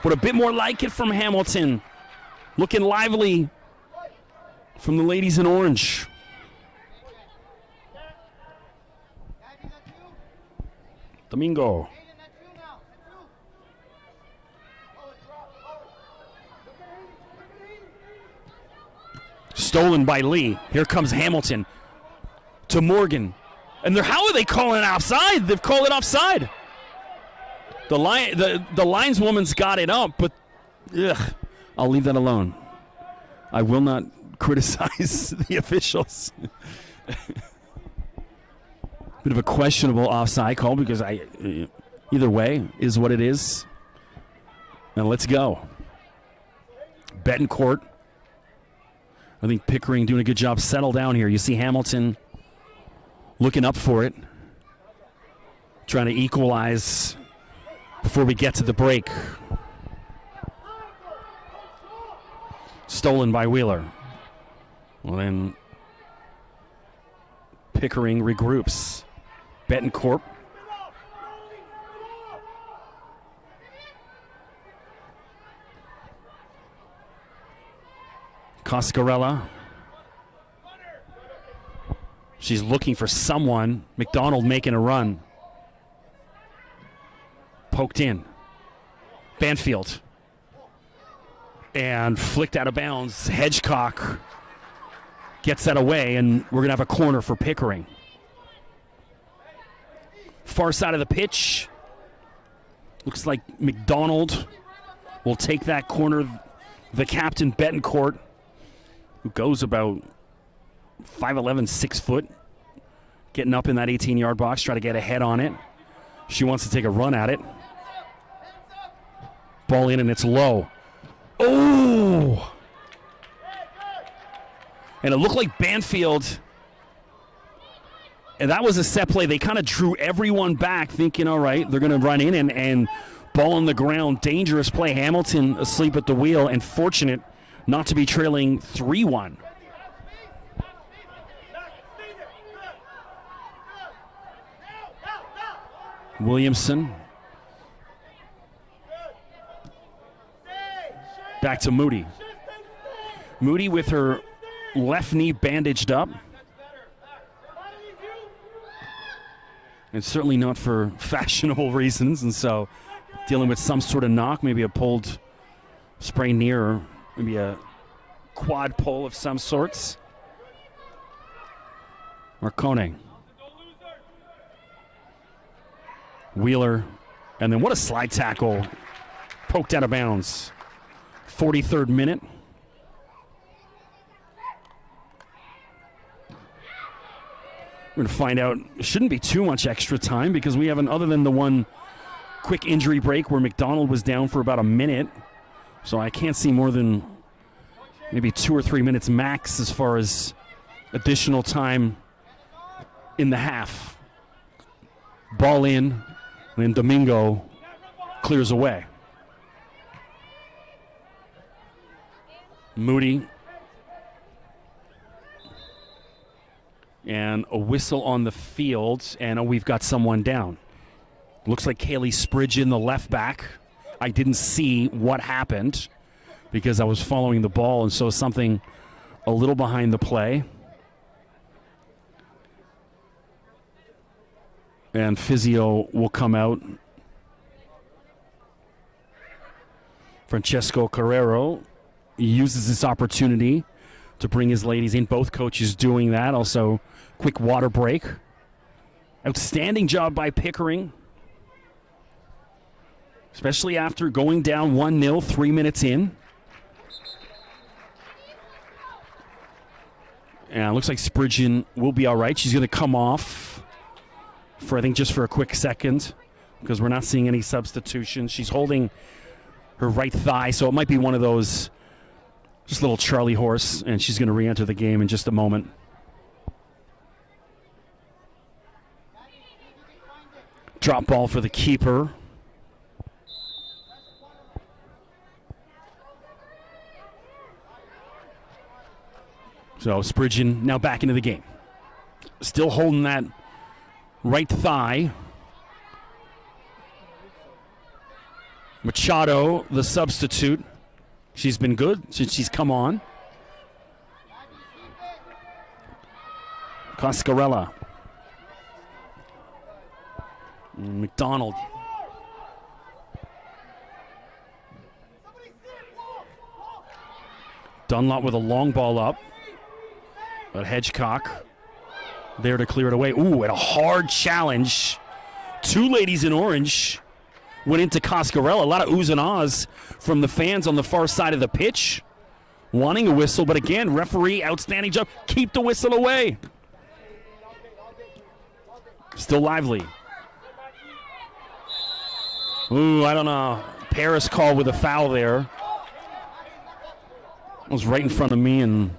But a bit more like it from Hamilton. Looking lively from the ladies in orange. Domingo. Stolen by Lee. Here comes Hamilton to Morgan. And how are they calling it offside? They've called it offside. The lineswoman's got it up, but I'll leave that alone. I will not criticize the officials. Bit of a questionable offside call because either way is what it is. And let's go. Betancourt. I think Pickering doing a good job. Settle down here. You see Hamilton looking up for it, trying to equalize before we get to the break. Stolen by Wheeler. Well, then Pickering regroups. Betancourt. Coscarella. She's looking for someone. McDonald making a run. Poked in. Banfield. And flicked out of bounds. Hedgecock gets that away, and we're going to have a corner for Pickering. Far side of the pitch. Looks like McDonald will take that corner. The captain, Betancourt, who goes about 5'11", 6 foot, getting up in that 18-yard box, try to get a head on it. She wants to take a run at it. Ball in, and it's low. Oh! And it looked like Banfield, and that was a set play. They kind of drew everyone back, thinking, all right, they're going to run in, and ball on the ground. Dangerous play. Hamilton asleep at the wheel, and fortunate not to be trailing 3-1. Williamson. Back to Moody. Moody with her left knee bandaged up. And certainly not for fashionable reasons, and so dealing with some sort of knock, maybe a pulled sprained knee or maybe a quad pull of some sorts. Marcone. Wheeler. And then what a slide tackle. Poked out of bounds. 43rd minute. We're going to find out. It shouldn't be too much extra time because we haven't, other than the one quick injury break where McDonald was down for about a minute. So I can't see more than maybe 2 or 3 minutes max as far as additional time in the half. Ball in, and then Domingo clears away. Moody. And a whistle on the field, and we've got someone down. Looks like Kaylee Spridgen, the left back. I didn't see what happened because I was following the ball, and so something a little behind the play. And physio will come out. Francesco Carrero uses this opportunity to bring his ladies in. Both coaches doing that. Also, quick water break. Outstanding job by Pickering, especially after going down 1-0 3 minutes in. And it looks like Spridgen will be all right. She's going to come off for, I think, just for a quick second because we're not seeing any substitutions. She's holding her right thigh, so it might be one of those just little Charlie horse, and she's going to re-enter the game in just a moment. Drop ball for the keeper. So Spridgen now back into the game. Still holding that right thigh. Machado, the substitute. She's been good since she's come on. Coscarella. McDonald. Dunlop with a long ball up. But Hedgecock there to clear it away. Ooh, and a hard challenge. Two ladies in orange went into Coscarella. A lot of oohs and ahs from the fans on the far side of the pitch, wanting a whistle. But again, referee, outstanding job. Keep the whistle away. Still lively. Ooh, I don't know. Paris call with a foul there. It was right in front of me, and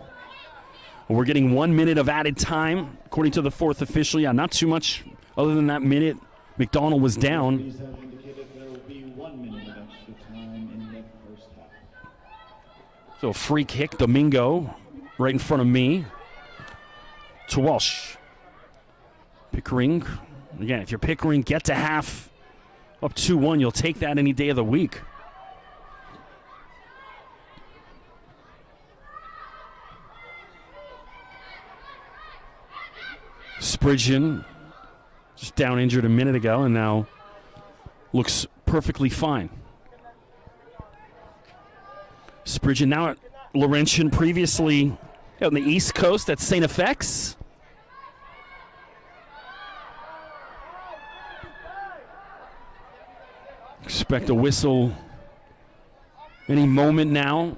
we're getting 1 minute of added time, according to the fourth official. Yeah, not too much other than that minute. McDonald was down. So a free kick, Domingo, right in front of me. To Walsh. Pickering. Again, if you're Pickering, get to half up 2-1. You'll take that any day of the week. Spridgen, just down injured a minute ago, and now looks perfectly fine. Spridgen now at Laurentian, previously out on the East Coast at St. FX. Expect a whistle any moment now.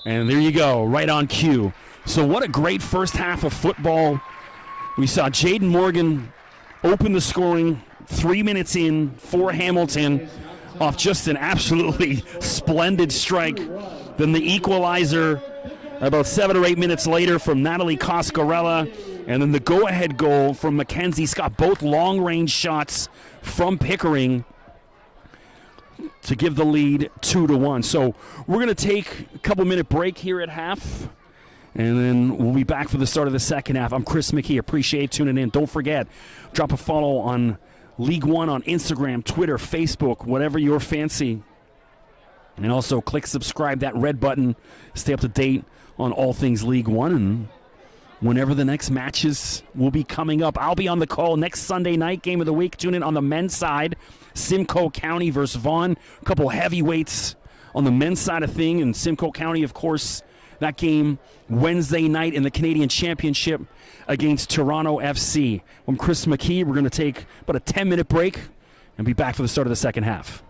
And there you go, right on cue. So what a great first half of football. We saw Jaden Morgan open the scoring 3 minutes in for Hamilton off just an absolutely splendid strike. Then the equalizer about 7 or 8 minutes later from Natalie Coscarella. And then the go-ahead goal from Mackenzie Scott. Both long-range shots from Pickering to give the lead 2-1. So we're going to take a couple-minute break here at half. And then we'll be back for the start of the second half. I'm Chris McKee. Appreciate tuning in. Don't forget, drop a follow on League One on Instagram, Twitter, Facebook, whatever your fancy. And also click subscribe, that red button. Stay up to date on all things League One. And whenever the next matches will be coming up, I'll be on the call next Sunday night, game of the week. Tune in on the men's side, Simcoe County versus Vaughan. A couple heavyweights on the men's side of thing. And Simcoe County, of course, that game Wednesday night in the Canadian Championship against Toronto FC. I'm Chris McKee. We're going to take about a 10-minute break and be back for the start of the second half.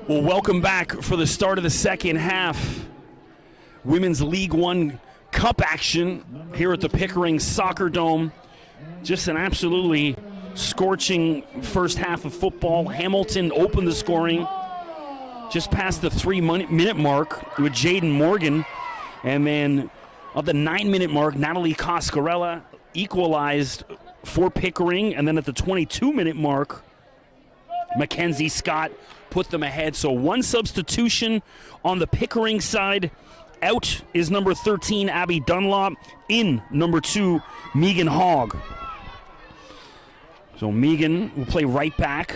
Well, welcome back for the start of the second half. Women's League One Cup action here at the Pickering Soccer Dome. Just an absolutely scorching first half of football. Hamilton opened the scoring just past the 3-minute mark with Jaden Morgan. And then at the 9-minute mark, Natalie Coscarella equalized for Pickering. And then at the 22-minute mark, Mackenzie Scott put them ahead. So one substitution on the Pickering side. Out is number 13, Abby Dunlop. In, number 2, Megan Hogg. So Megan will play right back.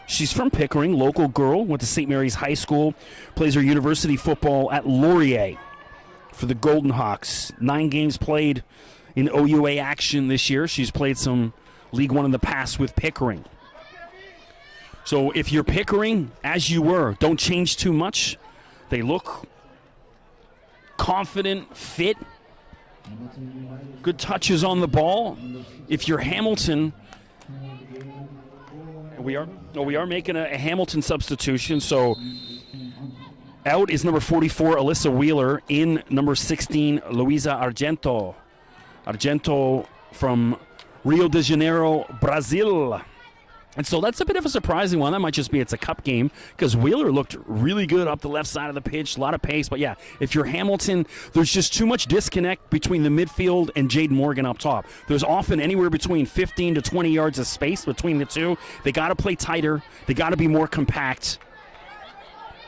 She's from Pickering, local girl, went to St. Mary's High School, plays her university football at Laurier for the Golden Hawks. 9 games played in OUA action this year. She's played some League One in the past with Pickering. So if you're Pickering, as you were, don't change too much. They look confident, fit, good touches on the ball. If you're Hamilton, we are making a Hamilton substitution. So out is number 44, Alyssa Wheeler. In, number 16, Luisa Argento. Argento from Rio de Janeiro, Brazil. And so that's a bit of a surprising one. That might just be it's a cup game because Wheeler looked really good up the left side of the pitch, a lot of pace. But yeah, if you're Hamilton, there's just too much disconnect between the midfield and Jaden Morgan up top. There's often anywhere between 15 to 20 yards of space between the two. They got to play tighter. They got to be more compact.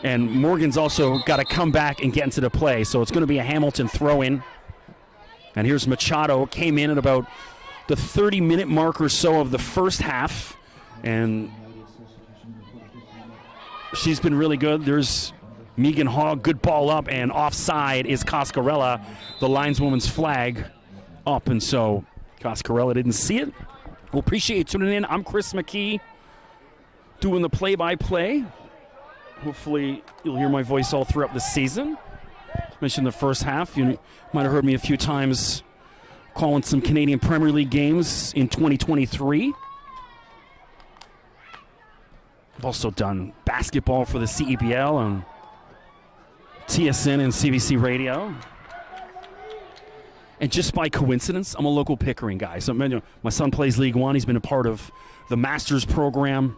And Morgan's also got to come back and get into the play. So it's going to be a Hamilton throw-in. And here's Machado, came in at about the 30-minute mark or so of the first half. And she's been really good. There's Megan Hogg, good ball up, and offside is Coscarella. The lineswoman's flag up, and so Coscarella didn't see it. Well, appreciate you tuning in. I'm Chris McKee, doing the play-by-play. Hopefully you'll hear my voice all throughout the season. Mentioned the first half. You might have heard me a few times calling some Canadian Premier League games in 2023. I've also done basketball for the CEBL on TSN and CBC Radio. And just by coincidence, I'm a local Pickering guy. So my son plays League One. He's been a part of the Masters program.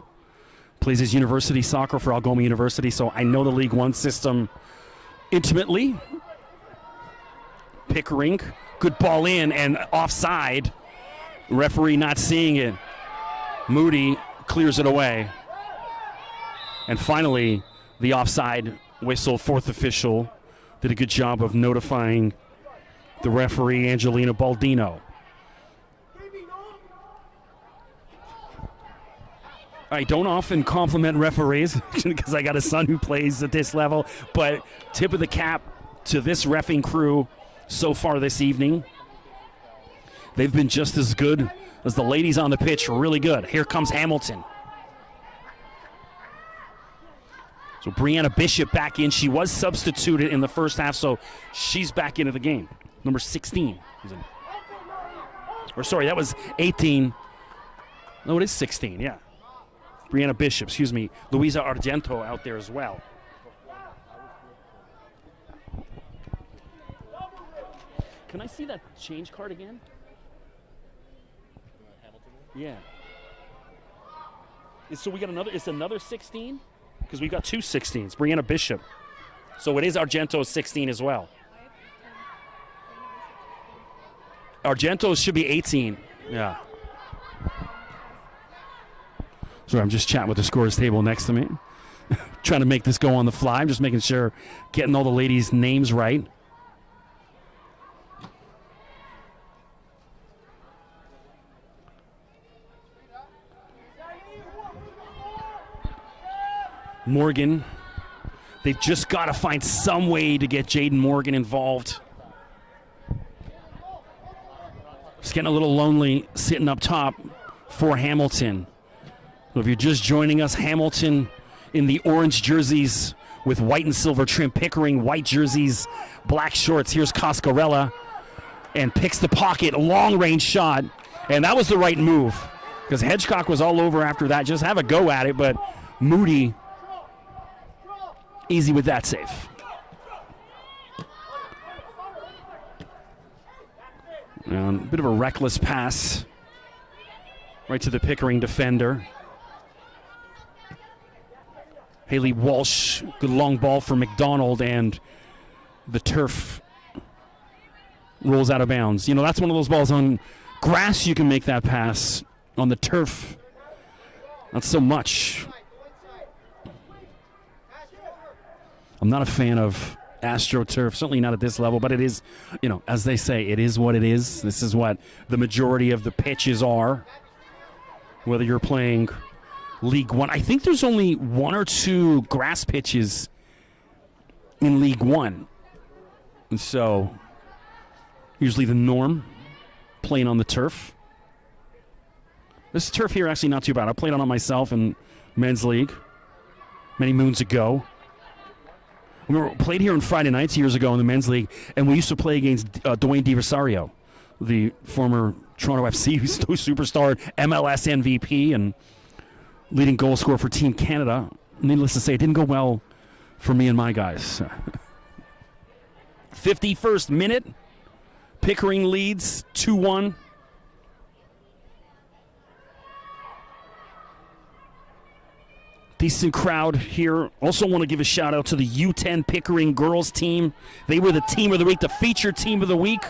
Plays his university soccer for Algoma University. So I know the League One system intimately. Pickering, good ball in and offside. Referee not seeing it. Moody clears it away. And finally, the offside whistle, fourth official, did a good job of notifying the referee, Angelina Baldino. I don't often compliment referees because I got a son who plays at this level, but tip of the cap to this reffing crew so far this evening. They've been just as good as the ladies on the pitch, really good. Here comes Hamilton. So Brianna Bishop back in. She was substituted in the first half, so she's back into the game. Number 16. Or sorry, that was 18. No, it is 16, yeah. Brianna Bishop, excuse me. Luisa Argento out there as well. Can I see that change card again? Yeah. So we got another, it's another 16? Because we've got two 16s. Brianna Bishop. So it is Argento's 16 as well. Argento's should be 18. Yeah. Sorry, I'm just chatting with the scores table next to me. Trying to make this go on the fly. I'm just making sure, getting all the ladies' names right. Morgan. They've just got to find some way to get Jaden Morgan involved. It's getting a little lonely sitting up top for Hamilton. So if you're just joining us, Hamilton in the orange jerseys with white and silver trim. Pickering, white jerseys, black shorts. Here's Coscarella and picks the pocket. Long-range shot. And that was the right move because Hedgecock was all over after that. Just have a go at it, but Moody easy with that save. And a bit of a reckless pass right to the Pickering defender. Haley Walsh, good long ball for McDonald, and the turf rolls out of bounds. You know, that's one of those balls on grass you can make that pass. On the turf, not so much. I'm not a fan of AstroTurf, certainly not at this level, but it is, you know, as they say, it is what it is. This is what the majority of the pitches are, whether you're playing League One. I think there's only one or two grass pitches in League One. And so, usually the norm, playing on the turf. This turf here actually not too bad. I played on it myself in men's league many moons ago. We played here on Friday nights years ago in the men's league, and we used to play against Dwayne DiRosario, the former Toronto FC superstar, MLS MVP, and leading goal scorer for Team Canada. Needless to say, it didn't go well for me and my guys. 51st minute, Pickering leads 2-1. Decent crowd here. Also want to give a shout out to the U10 Pickering girls team. They were the team of the week, the featured team of the week.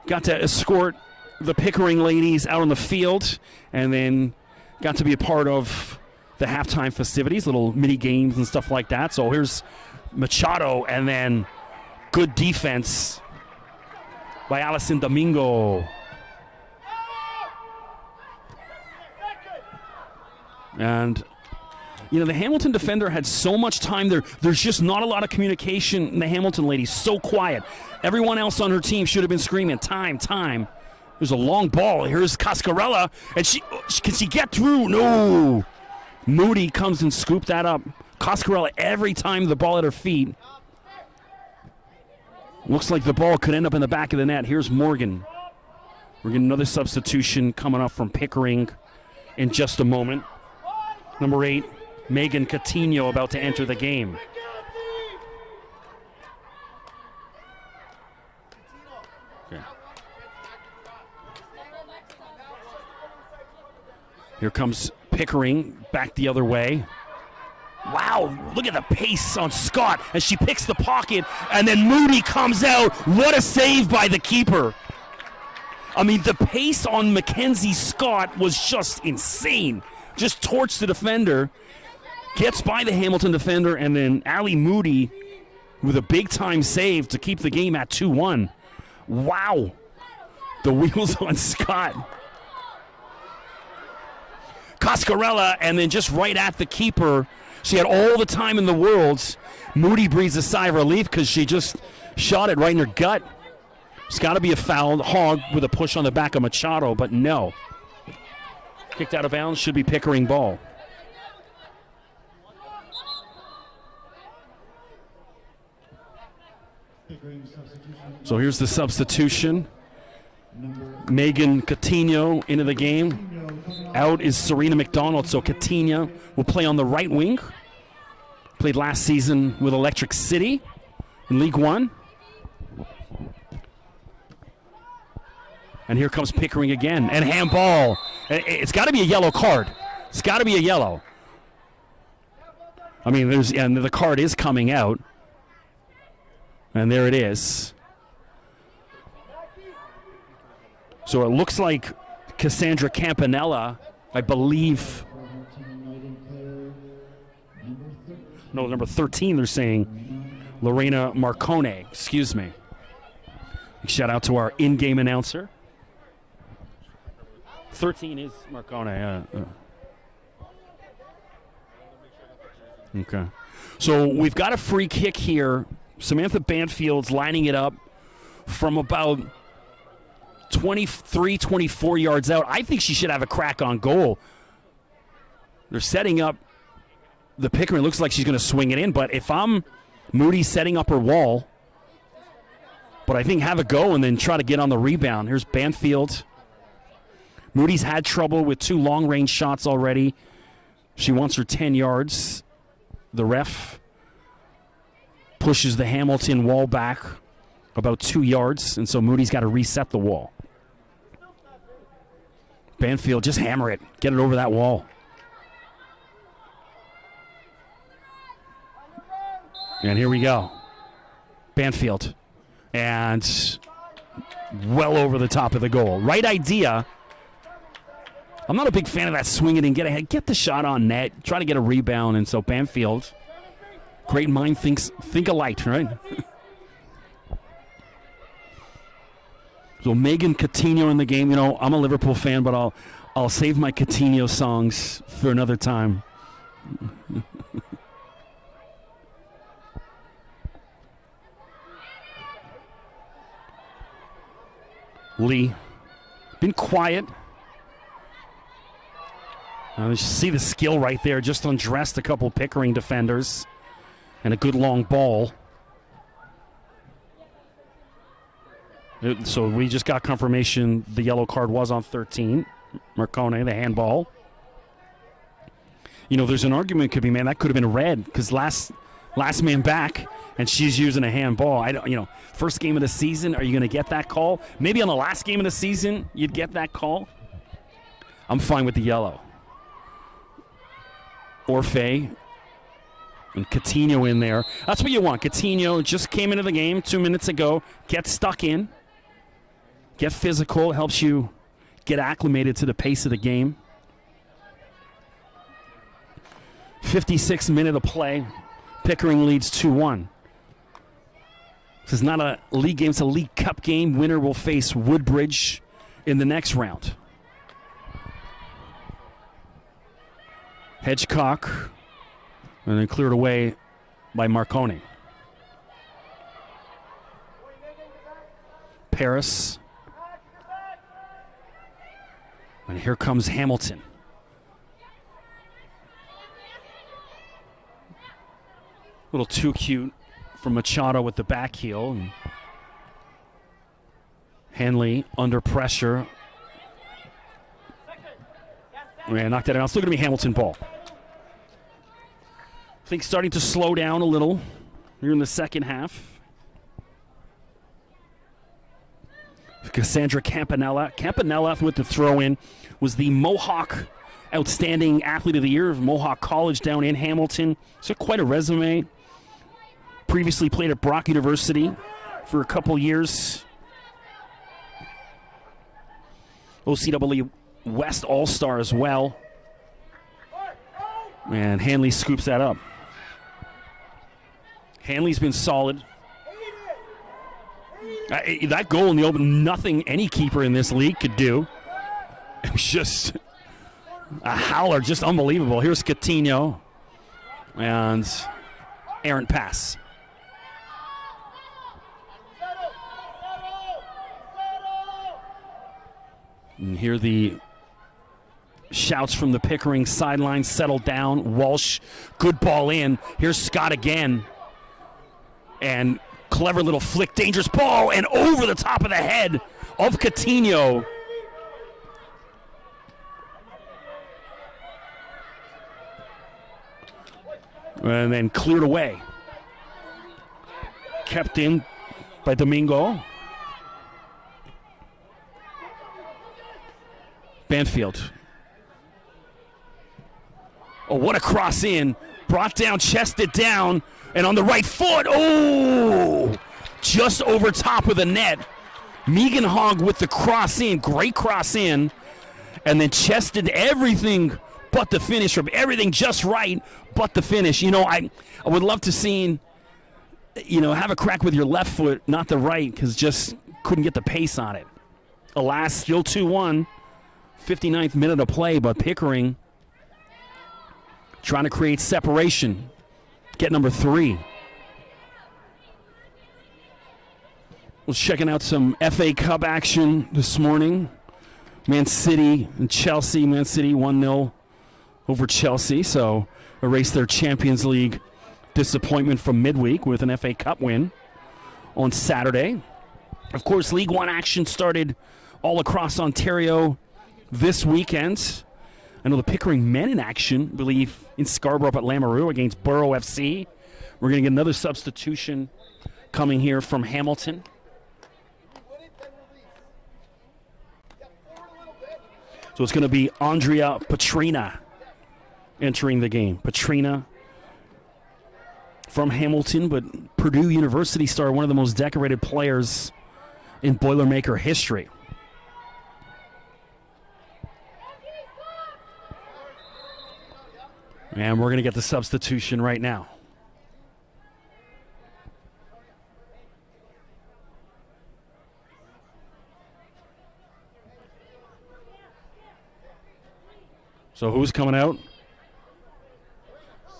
Got to escort the Pickering ladies out on the field and then got to be a part of the halftime festivities, little mini games and stuff like that. So here's Machado and then good defense by Alison Domingo. And You know, the Hamilton defender had so much time there. There's just not a lot of communication. The Hamilton lady's so quiet. Everyone else on her team should have been screaming, time, time. There's a long ball. Here's Cascarella, and can she get through? No. Moody comes and scooped that up. Cascarella, every time the ball at her feet. Looks like the ball could end up in the back of the net. Here's Morgan. We're getting another substitution coming up from Pickering in just a moment. Number 8, Megan Coutinho, about to enter the game. Okay. Here comes Pickering back the other way. Wow, look at the pace on Scott as she picks the pocket, and then Moody comes out. What a save by the keeper. I mean, the pace on Mackenzie Scott was just insane. Just torched the defender, gets by the Hamilton defender, and then Ali Moody with a big-time save to keep the game at 2-1. Wow. The wheels on Scott. Cascarella, and then just right at the keeper. She had all the time in the world. Moody breathes a sigh of relief because she just shot it right in her gut. It's got to be a foul. Hogg with a push on the back of Machado, but no. Kicked out of bounds, should be Pickering ball. So here's the substitution. Megan Coutinho into the game. Out is Serena McDonald, so Coutinho will play on the right wing. Played last season with Electric City in League One. And here comes Pickering again, and handball. It's got to be a yellow card. It's got to be a yellow. I mean, and the card is coming out. And there it is. So it looks like Cassandra Campanella, I believe. No, number 13, they're saying. Lorena Marcone, excuse me. Shout out to our in-game announcer. 13 is Marcone. Okay. So we've got a free kick here. Samantha Banfield's lining it up from about 23, 24 yards out. I think she should have a crack on goal. They're setting up the Pickering. Looks like she's going to swing it in, but if I'm Moody setting up her wall, but I think have a go and then try to get on the rebound. Here's Banfield. Moody's had trouble with 2 long-range shots already. She wants her 10 yards. The ref pushes the Hamilton wall back about 2 yards, and so Moody's got to reset the wall. Banfield, just hammer it. Get it over that wall. And here we go. Banfield. And well over the top of the goal. Right idea. I'm not a big fan of that swing it and get ahead. Get the shot on net. Try to get a rebound. And so Banfield, great mind think alike, right? So Megan Coutinho in the game. You know, I'm a Liverpool fan, but I'll save my Coutinho songs for another time. Lee, been quiet. You see the skill right there. Just undressed a couple Pickering defenders. And a good long ball. So we just got confirmation the yellow card was on 13. Marcone, the handball. You know, there's an argument could be, man, that could have been red because last man back, and she's using a handball. First game of the season, are you going to get that call? Maybe on the last game of the season, you'd get that call. I'm fine with the yellow. Orfe and Coutinho in there. That's what you want. Coutinho just came into the game 2 minutes ago. Get stuck in. Get physical. Helps you get acclimated to the pace of the game. 56th minute of play. Pickering leads 2-1. This is not a league game. It's a League Cup game. Winner will face Woodbridge in the next round. Hedgecock And then cleared away by Marconi. Paris. And here comes Hamilton. A little too cute from Machado with the back heel. And Hanley under pressure. Man, knocked that out. Still going to be Hamilton ball. I think starting to slow down a little here in the second half. Cassandra Campanella. Campanella with the throw-in was the Mohawk Outstanding Athlete of the Year of Mohawk College down in Hamilton. So quite a resume. Previously played at Brock University for a couple years. OCW West All-Star as well. And Hanley scoops that up. Hanley's been solid. That goal in the open, nothing any keeper in this league could do. It was just a howler, just unbelievable. Here's Coutinho. And errant pass. And here the shouts from the Pickering sideline. Settle down. Walsh, good ball in. Here's Scott again. And clever little flick, dangerous ball, and over the top of the head of Coutinho. And then cleared away. Kept in by Domingo. Banfield. Oh, what a cross in. Brought down, chested down, and on the right foot. Oh! Just over top of the net. Megan Hogg with the cross in. Great cross in. And then chested everything but the finish. From everything just right but the finish. You know, I would love to see, have a crack with your left foot, not the right, because just couldn't get the pace on it. Alas, still 2-1. 59th minute of play, but Pickering trying to create separation. Get number 3. Was checking out some FA Cup action this morning. Man City and Chelsea. Man City 1-0 over Chelsea, so erased their Champions League disappointment from midweek with an FA Cup win on Saturday. Of course, League One action started all across Ontario this weekend. I know the Pickering men in action, I believe, in Scarborough up at Lamoureux against Borough FC. We're going to get another substitution coming here from Hamilton. So it's going to be Andrea Petrina entering the game. Petrina from Hamilton, but Purdue University star, one of the most decorated players in Boilermaker history. And we're going to get the substitution right now. So who's coming out?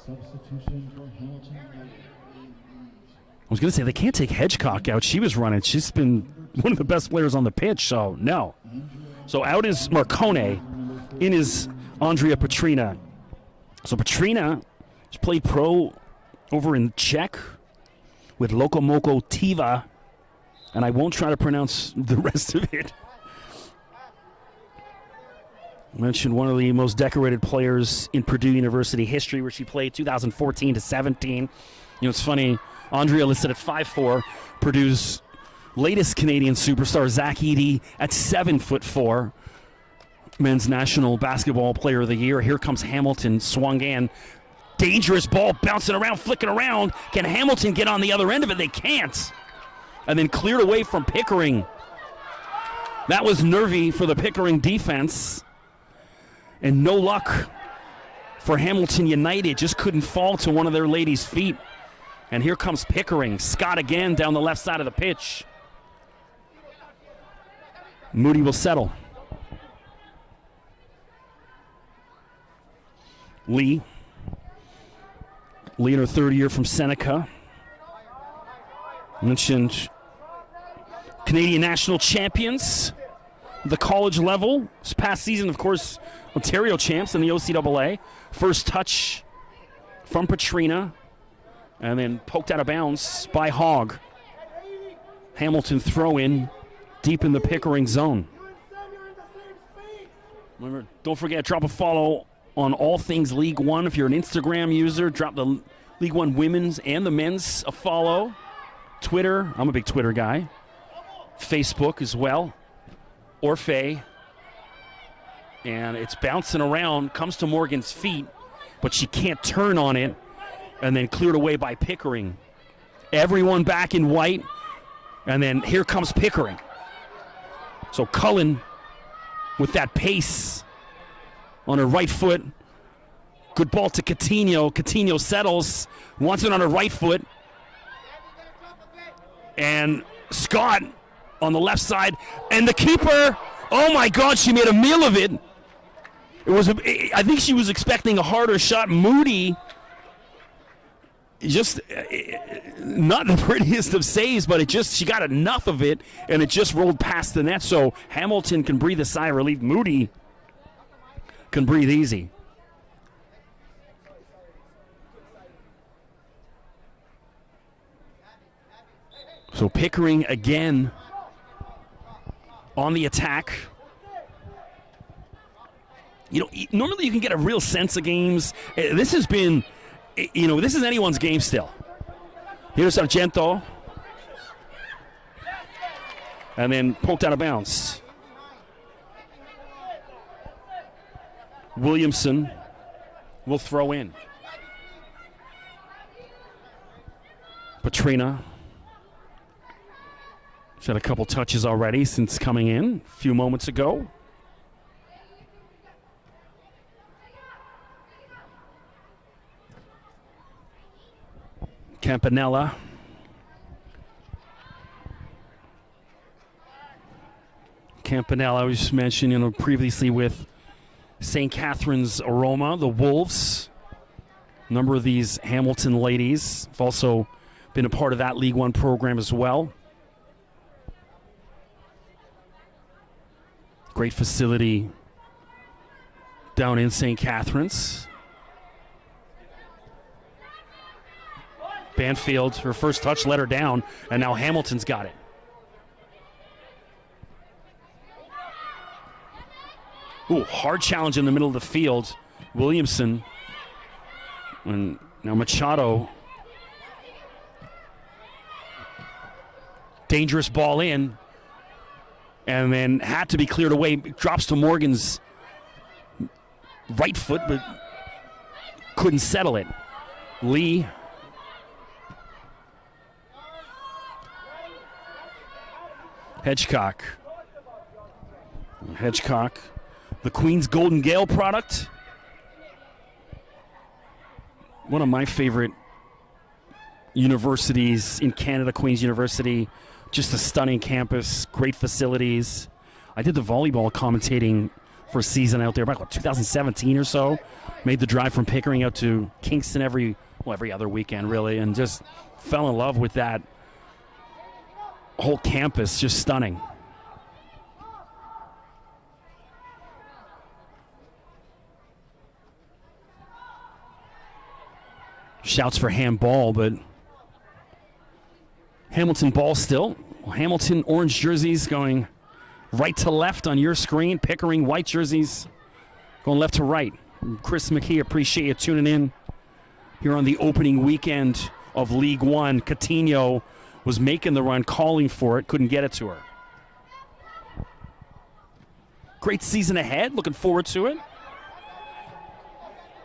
Substitution for Hamilton. I was going to say, they can't take Hedgecock out. She was running. She's been one of the best players on the pitch, so no. So out is Marcone. In is Andrea Petrina. So Petrina has played pro over in Czech with Lokomotiv Tiva, and I won't try to pronounce the rest of it. I mentioned one of the most decorated players in Purdue University history, where she played 2014 to 17. It's funny, Andrea listed at 5'4", Purdue's latest Canadian superstar, Zach Edey, at 7'4". Men's National Basketball Player of the Year. Here comes Hamilton, swung in. Dangerous ball, bouncing around, flicking around. Can Hamilton get on the other end of it? They can't. And then cleared away from Pickering. That was nervy for the Pickering defense. And no luck for Hamilton United. Just couldn't fall to one of their ladies' feet. And here comes Pickering. Scott again down the left side of the pitch. Moody will settle. Lee Lee in her third year from Seneca. Mentioned Canadian national champions, the college level. This past season, of course, Ontario champs in the OCAA. First touch from Petrina, and then poked out of bounds by Hogg. Hamilton throw in deep in the Pickering zone. Remember, don't forget, drop a follow on all things League One. If you're an Instagram user, drop the League One women's and the men's a follow. Twitter, I'm a big Twitter guy. Facebook as well. Orfe. And it's bouncing around, comes to Morgan's feet, but she can't turn on it, and then cleared away by Pickering. Everyone back in white, and then here comes Pickering. So Cullen with that pace on her right foot. Good ball to Coutinho. Coutinho settles, wants it on her right foot. And Scott on the left side. And the keeper, oh my God, she made a meal of it. I think she was expecting a harder shot. Moody, just not the prettiest of saves, but she got enough of it, and it just rolled past the net. So Hamilton can breathe a sigh of relief. Moody can breathe easy. So Pickering again on the attack. You know, normally you can get a real sense of games. This has been, this is anyone's game still. Here's Sargento. And then poked out of bounds. Williamson will throw in. Petrina. She's had a couple touches already since coming in a few moments ago. Campanella. Campanella, we just mentioned, previously with St. Catharines Aroma, the Wolves. A number of these Hamilton ladies have also been a part of that League One program as well. Great facility down in St. Catharines. Banfield, her first touch let her down, and now Hamilton's got it. Ooh, hard challenge in the middle of the field. Williamson. And now Machado. Dangerous ball in. And then had to be cleared away. Drops to Morgan's right foot, but couldn't settle it. Lee. Hedgecock. Hedgecock. The Queen's Golden Gale product. One of my favorite universities in Canada, Queen's University. Just a stunning campus, great facilities. I did the volleyball commentating for a season out there back 2017 or so. Made the drive from Pickering out to Kingston every other weekend, really, and just fell in love with that whole campus. Just stunning. Shouts for handball, but Hamilton ball still. Hamilton orange jerseys going right to left on your screen. Pickering white jerseys going left to right. Chris McKee, appreciate you tuning in here on the opening weekend of League One. Coutinho was making the run, calling for it, couldn't get it to her. Great season ahead, looking forward to it.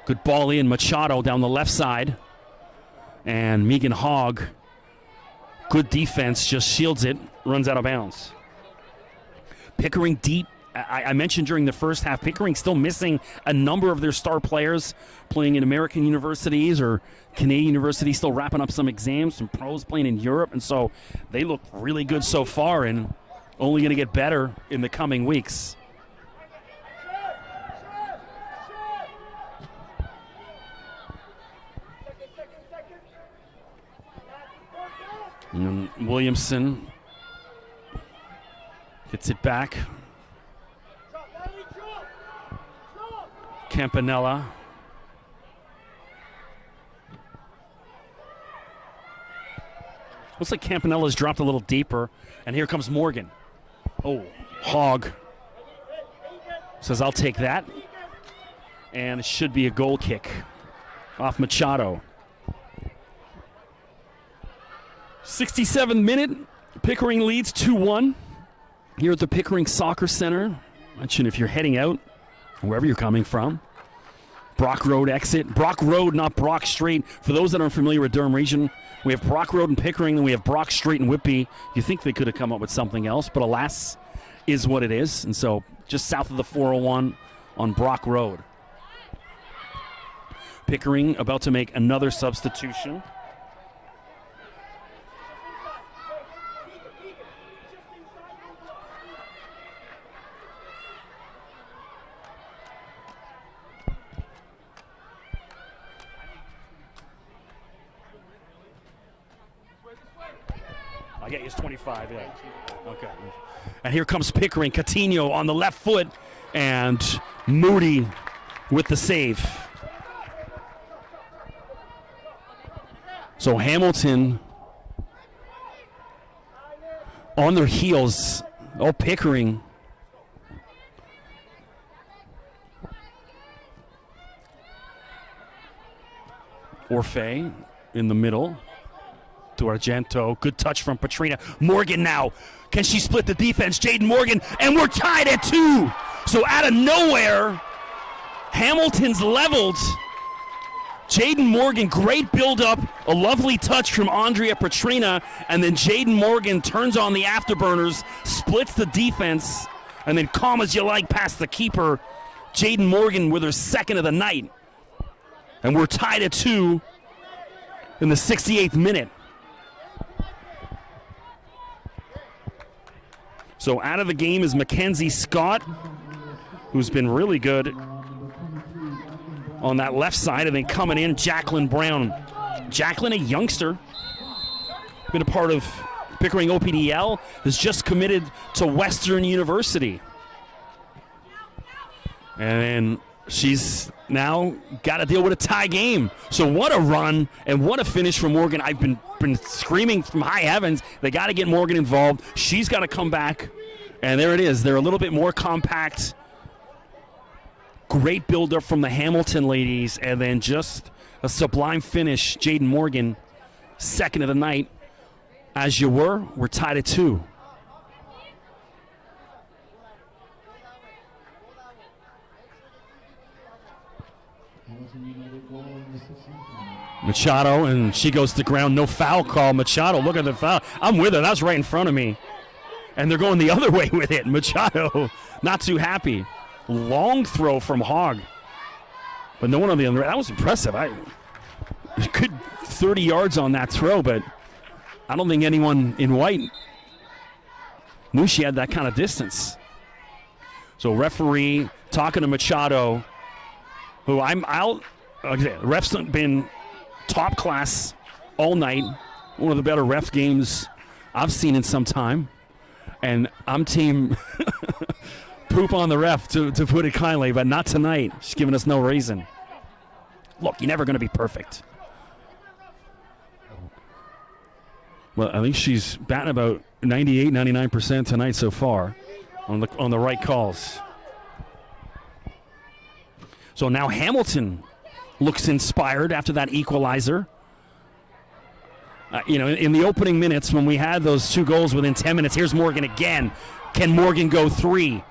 Good ball in, Machado down the left side. And Megan Hogg, good defense, just shields it, runs out of bounds. Pickering deep. I mentioned during the first half, Pickering still missing a number of their star players playing in American universities or Canadian universities, still wrapping up some exams, some pros playing in Europe, and so they look really good so far and only going to get better in the coming weeks. Williamson gets it back. Campanella. Looks like Campanella's dropped a little deeper. And here comes Morgan. Oh, Hogg says, I'll take that. And it should be a goal kick off Machado. 67th minute. Pickering leads 2-1 here at the Pickering Soccer Center. Mention if you're heading out, wherever you're coming from. Brock Road exit. Brock Road, not Brock Street. For those that aren't familiar with Durham Region, we have Brock Road in Pickering, then we have Brock Street in Whitby. You think they could have come up with something else, but alas, is what it is. And so just south of the 401 on Brock Road. Pickering about to make another substitution. I get you, it's 25, yeah. Okay. And here comes Pickering. Coutinho on the left foot, and Moody with the save. So Hamilton on their heels. Oh, Pickering. Orfe in the middle to Argento. Good touch from Petrina. Morgan now. Can she split the defense? Jaden Morgan. And we're tied at 2. So out of nowhere, Hamilton's leveled. Jaden Morgan, great build-up. A lovely touch from Andrea Petrina. And then Jaden Morgan turns on the afterburners, splits the defense, and then calm as you like past the keeper. Jaden Morgan with her second of the night. And we're tied at 2 in the 68th minute. So out of the game is Mackenzie Scott, who's been really good on that left side. And then coming in, Jacqueline Brown. Jacqueline, a youngster, been a part of Pickering OPDL, has just committed to Western University. And then she's now got to deal with a tie game. So what a run and what a finish from Morgan. I've been screaming from high heavens. They got to get Morgan involved. She's got to come back. And there it is. They're a little bit more compact. Great build-up from the Hamilton ladies. And then just a sublime finish. Jaden Morgan, second of the night. As you were, we're tied at 2. Machado, and she goes to the ground. No foul call. Machado, look at the foul. I'm with her. That's right in front of me. And they're going the other way with it. Machado, not too happy. Long throw from Hogg. But no one on the other. That was impressive. Good 30 yards on that throw, but I don't think anyone in white knew she had that kind of distance. So referee talking to Machado, who ref's been top class all night. One of the better ref games I've seen in some time. And I'm team poop on the ref, to put it kindly, but not tonight. She's giving us no reason. Look, you're never going to be perfect. Well, I think she's batting about 98, 99% tonight so far on the right calls. So now Hamilton looks inspired after that equalizer. In the opening minutes when we had those 2 goals within 10 minutes, here's Morgan again. Can Morgan go 3?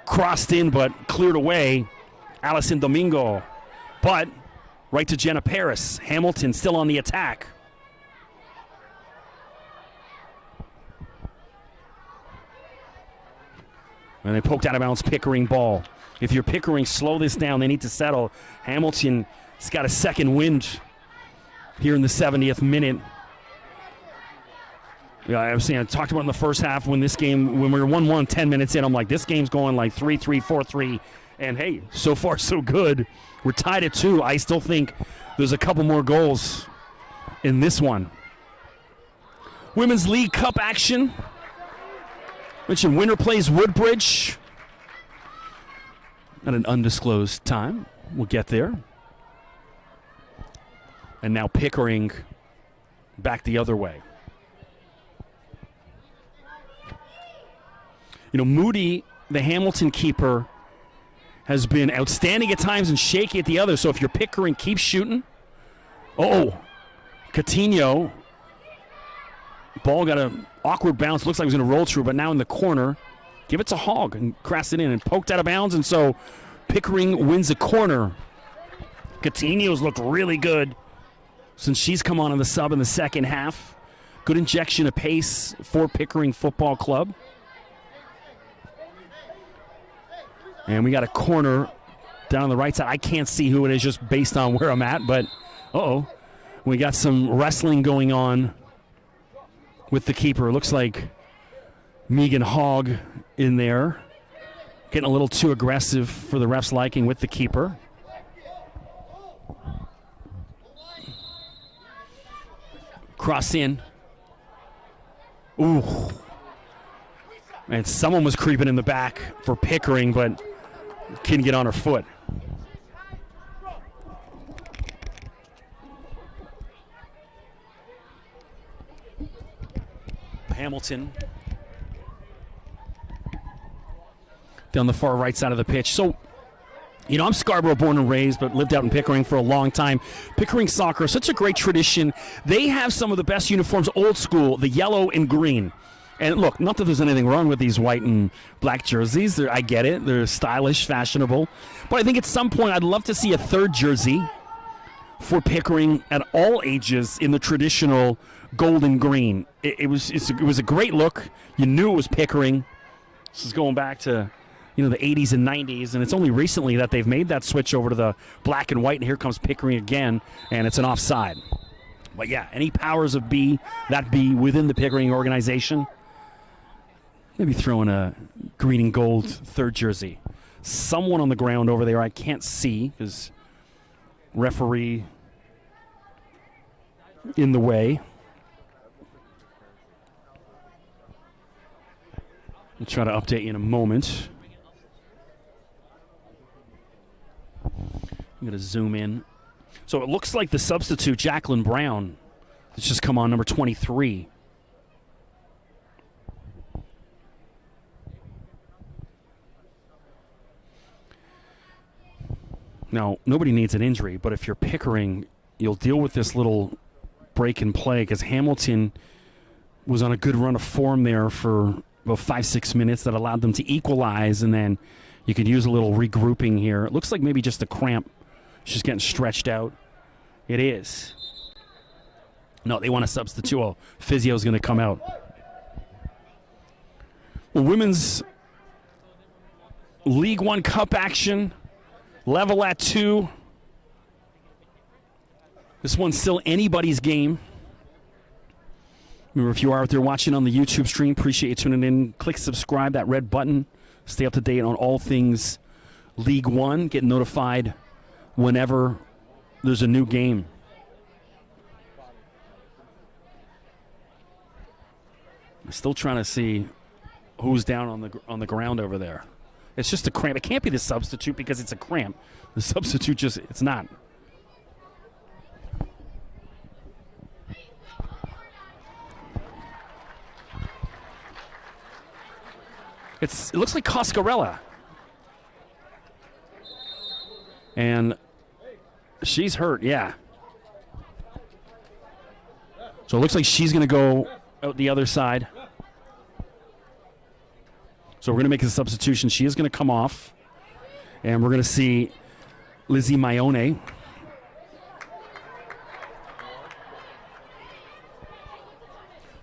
Crossed in but cleared away. Allison Domingo. But right to Jenna Paris. Hamilton still on the attack. And they poked out of bounds Pickering ball. If you're Pickering, slow this down. They need to settle. Hamilton's got a second wind here in the 70th minute. Yeah, I talked about in the first half when we were 1-1 10 minutes in. I'm like, this game's going like 3-3, 4-3. And hey, so far so good. We're tied at 2. I still think there's a couple more goals in this one. Women's League Cup action. Mentioned winner plays Woodbridge. At an undisclosed time. We'll get there. And now Pickering back the other way. You know, Moody, the Hamilton keeper, has been outstanding at times and shaky at the other. So if you're Pickering, keep shooting. Oh, Coutinho. Ball got an awkward bounce. Looks like it was going to roll through, but now in the corner. Give it to Hogg and cross it in and poked out of bounds. And so Pickering wins a corner. Coutinho's looked really good since she's come on in the sub in the second half. Good injection of pace for Pickering Football Club. And we got a corner down on the right side. I can't see who it is just based on where I'm at, but we got some wrestling going on with the keeper. Looks like Megan Hogg in there. Getting a little too aggressive for the ref's liking with the keeper. Cross in. Ooh. And someone was creeping in the back for Pickering, but couldn't get on her foot. Hamilton down the far right side of the pitch. So, you know, I'm Scarborough born and raised, but lived out in Pickering for a long time. Pickering soccer, such a great tradition. They have some of the best uniforms, old school, the yellow and green. And look, not that there's anything wrong with these white and black jerseys. I get it. They're stylish, fashionable. But I think at some point I'd love to see a third jersey for Pickering at all ages in the traditional gold and green. It was a great look. You knew it was Pickering. This is going back to, you know, the 80s and 90s, and it's only recently that they've made that switch over to the black and white, and here comes Pickering again, and it's an offside. But yeah, any powers of be within the Pickering organization, maybe throwing a green and gold third jersey. Someone on the ground over there I can't see because referee in the way. I'll try to update you in a moment. I'm going to zoom in. So it looks like the substitute, Jacqueline Brown, has just come on, number 23. Now, nobody needs an injury, but if you're Pickering, you'll deal with this little break in play because Hamilton was on a good run of form there for about 5-6 minutes that allowed them to equalize, and then you could use a little regrouping here. It looks like maybe just a cramp. She's getting stretched out. It is. No, they want to substitute. Oh, physio's going to come out. Well, Women's League One Cup action. Level at 2. This one's still anybody's game. Remember, if you are out there watching on the YouTube stream, appreciate you tuning in. Click subscribe, that red button. Stay up to date on all things League One. Get notified whenever there's a new game. I'm still trying to see who's down on the ground over there. It's just a cramp. It can't be the substitute because it's a cramp. The substitute just, it's not. It looks like Coscarella. And she's hurt, yeah. So it looks like she's going to go out the other side. So we're going to make a substitution. She is going to come off. And we're going to see Lizzie Maione.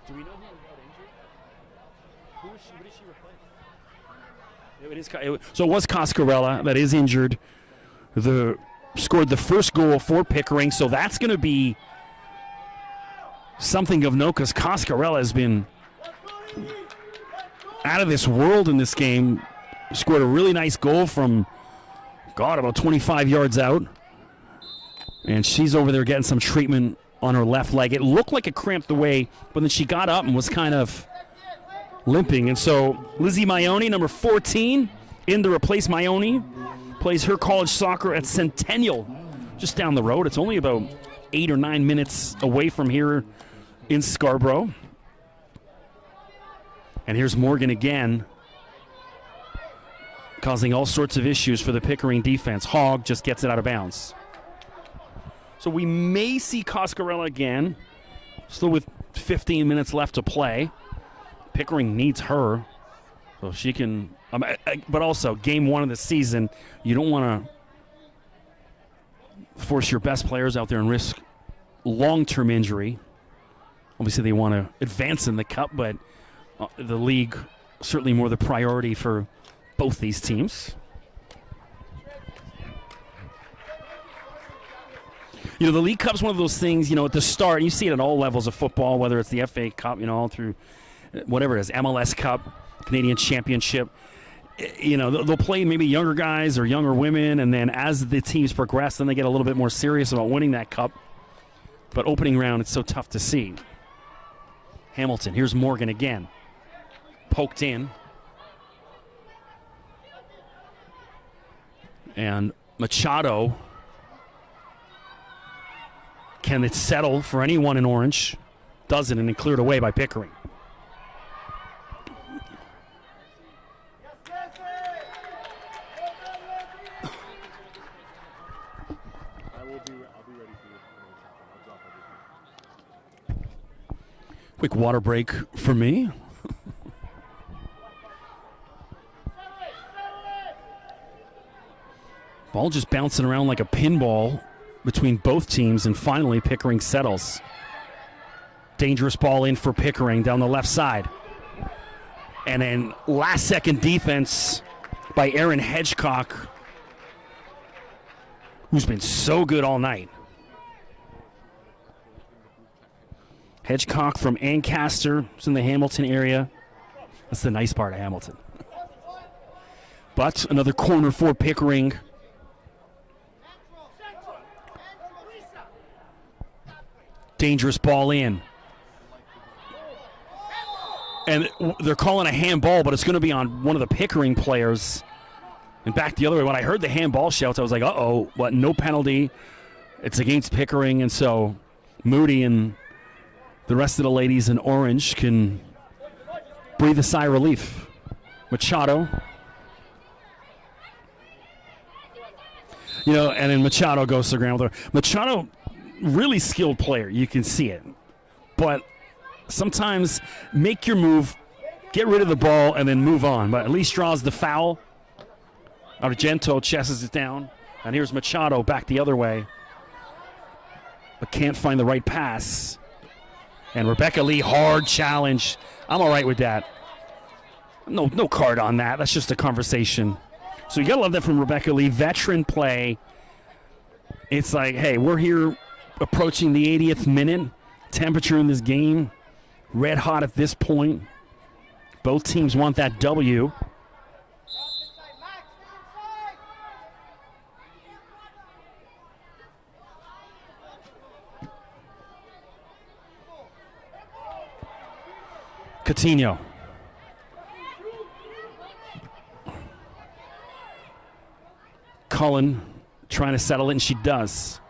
Do we know who got injured? What did she replace? So it was Coscarella that is injured. Scored the first goal for Pickering. So that's going to be something of note because Coscarella has been out of this world in this game. Scored a really nice goal from, about 25 yards out. And she's over there getting some treatment on her left leg. It looked like it cramped away, but then she got up and was kind of limping. And so Lizzie Maione, number 14, in to replace Maione, plays her college soccer at Centennial, just down the road. It's only about 8 or 9 minutes away from here in Scarborough. And here's Morgan again, causing all sorts of issues for the Pickering defense. Hogg just gets it out of bounds. So we may see Coscarella again, still with 15 minutes left to play. Pickering needs her, so she can. But also, game 1 of the season, you don't want to force your best players out there and risk long-term injury. Obviously, they want to advance in the cup, but the league certainly more the priority for both these teams. You know, the League Cup's one of those things, you know, at the start, you see it at all levels of football, whether it's the FA Cup, you know, all through whatever it is, MLS Cup, Canadian Championship. You know, they'll play maybe younger guys or younger women, and then as the teams progress, then they get a little bit more serious about winning that cup. But opening round, it's so tough to see. Hamilton, here's Morgan again. Poked in. And Machado, can it settle for anyone in orange? Doesn't, and then cleared away by Pickering. Quick water break for me. Ball just bouncing around like a pinball between both teams, and finally Pickering settles. Dangerous ball in for Pickering down the left side. And then last-second defense by Aaron Hedgecock, who's been so good all night. Hedgecock from Ancaster, who's in the Hamilton area. That's the nice part of Hamilton. But another corner for Pickering. Dangerous ball in. And they're calling a handball, but it's going to be on one of the Pickering players. And back the other way. When I heard the handball shouts, I was like, uh-oh, but no penalty. It's against Pickering, and so Moody and the rest of the ladies in orange can breathe a sigh of relief. Machado. You know, and then Machado goes to the ground with her. Machado, really skilled player. You can see it. But sometimes make your move, get rid of the ball, and then move on. But at least draws the foul. Argento chesses it down. And here's Machado back the other way. But can't find the right pass. And Rebecca Lee, hard challenge. I'm all right with that. No card on that. That's just a conversation. So you got to love that from Rebecca Lee. Veteran play. It's like, hey, we're here approaching the 80th minute. Temperature in this game, red hot at this point. Both teams want that W. Coutinho. Cullen trying to settle it, and she does.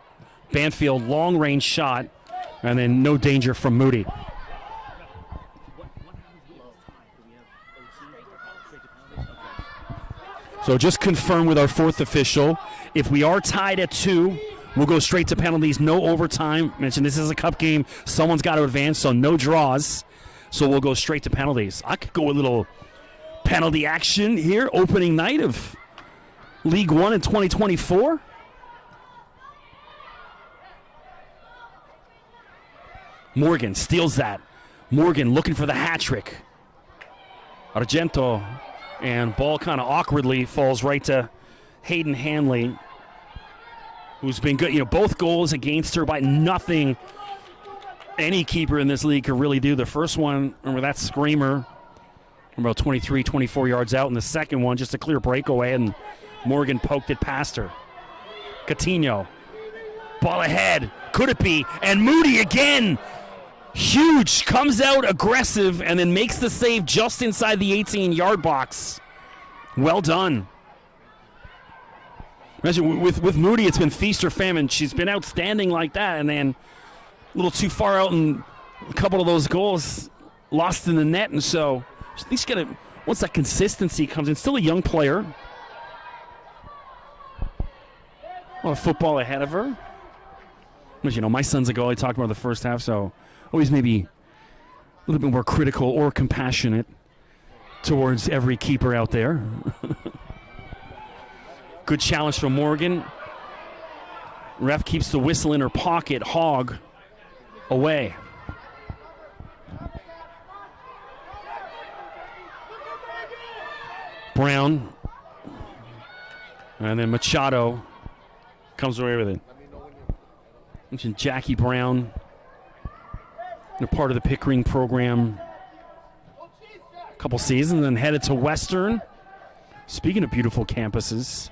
Banfield, long-range shot, and then no danger from Moody. So just confirm with our fourth official. If we are tied at 2, we'll go straight to penalties, no overtime. Mentioned this is a cup game. Someone's got to advance, so no draws. So we'll go straight to penalties. I could go a little penalty action here, opening night of League One in 2024. Morgan steals that. Morgan looking for the hat trick. Argento, and ball kind of awkwardly falls right to Hayden Hanley, who's been good. You know, both goals against her by nothing any keeper in this league could really do. The first one, remember that screamer from about 23, 24 yards out, and the second one just a clear breakaway, and Morgan poked it past her. Coutinho, ball ahead, Could it be? And Moody again. Huge. Comes out aggressive and then makes the save just inside the 18-yard box. Well done. Imagine with Moody, it's been feast or famine. She's been outstanding like that, and then a little too far out, and a couple of those goals lost in the net, and so at least get it once that consistency comes in. Still a young player. Well, football ahead of her. But, you know, my son's a goalie, talked about the first half, so always maybe a little bit more critical or compassionate towards every keeper out there. Good challenge from Morgan. Ref keeps the whistle in her pocket. Hogg away. Brown. And then Machado comes away with it. Mentioned Jackie Brown, a part of the Pickering program a couple seasons, and headed to Western. Speaking of beautiful campuses,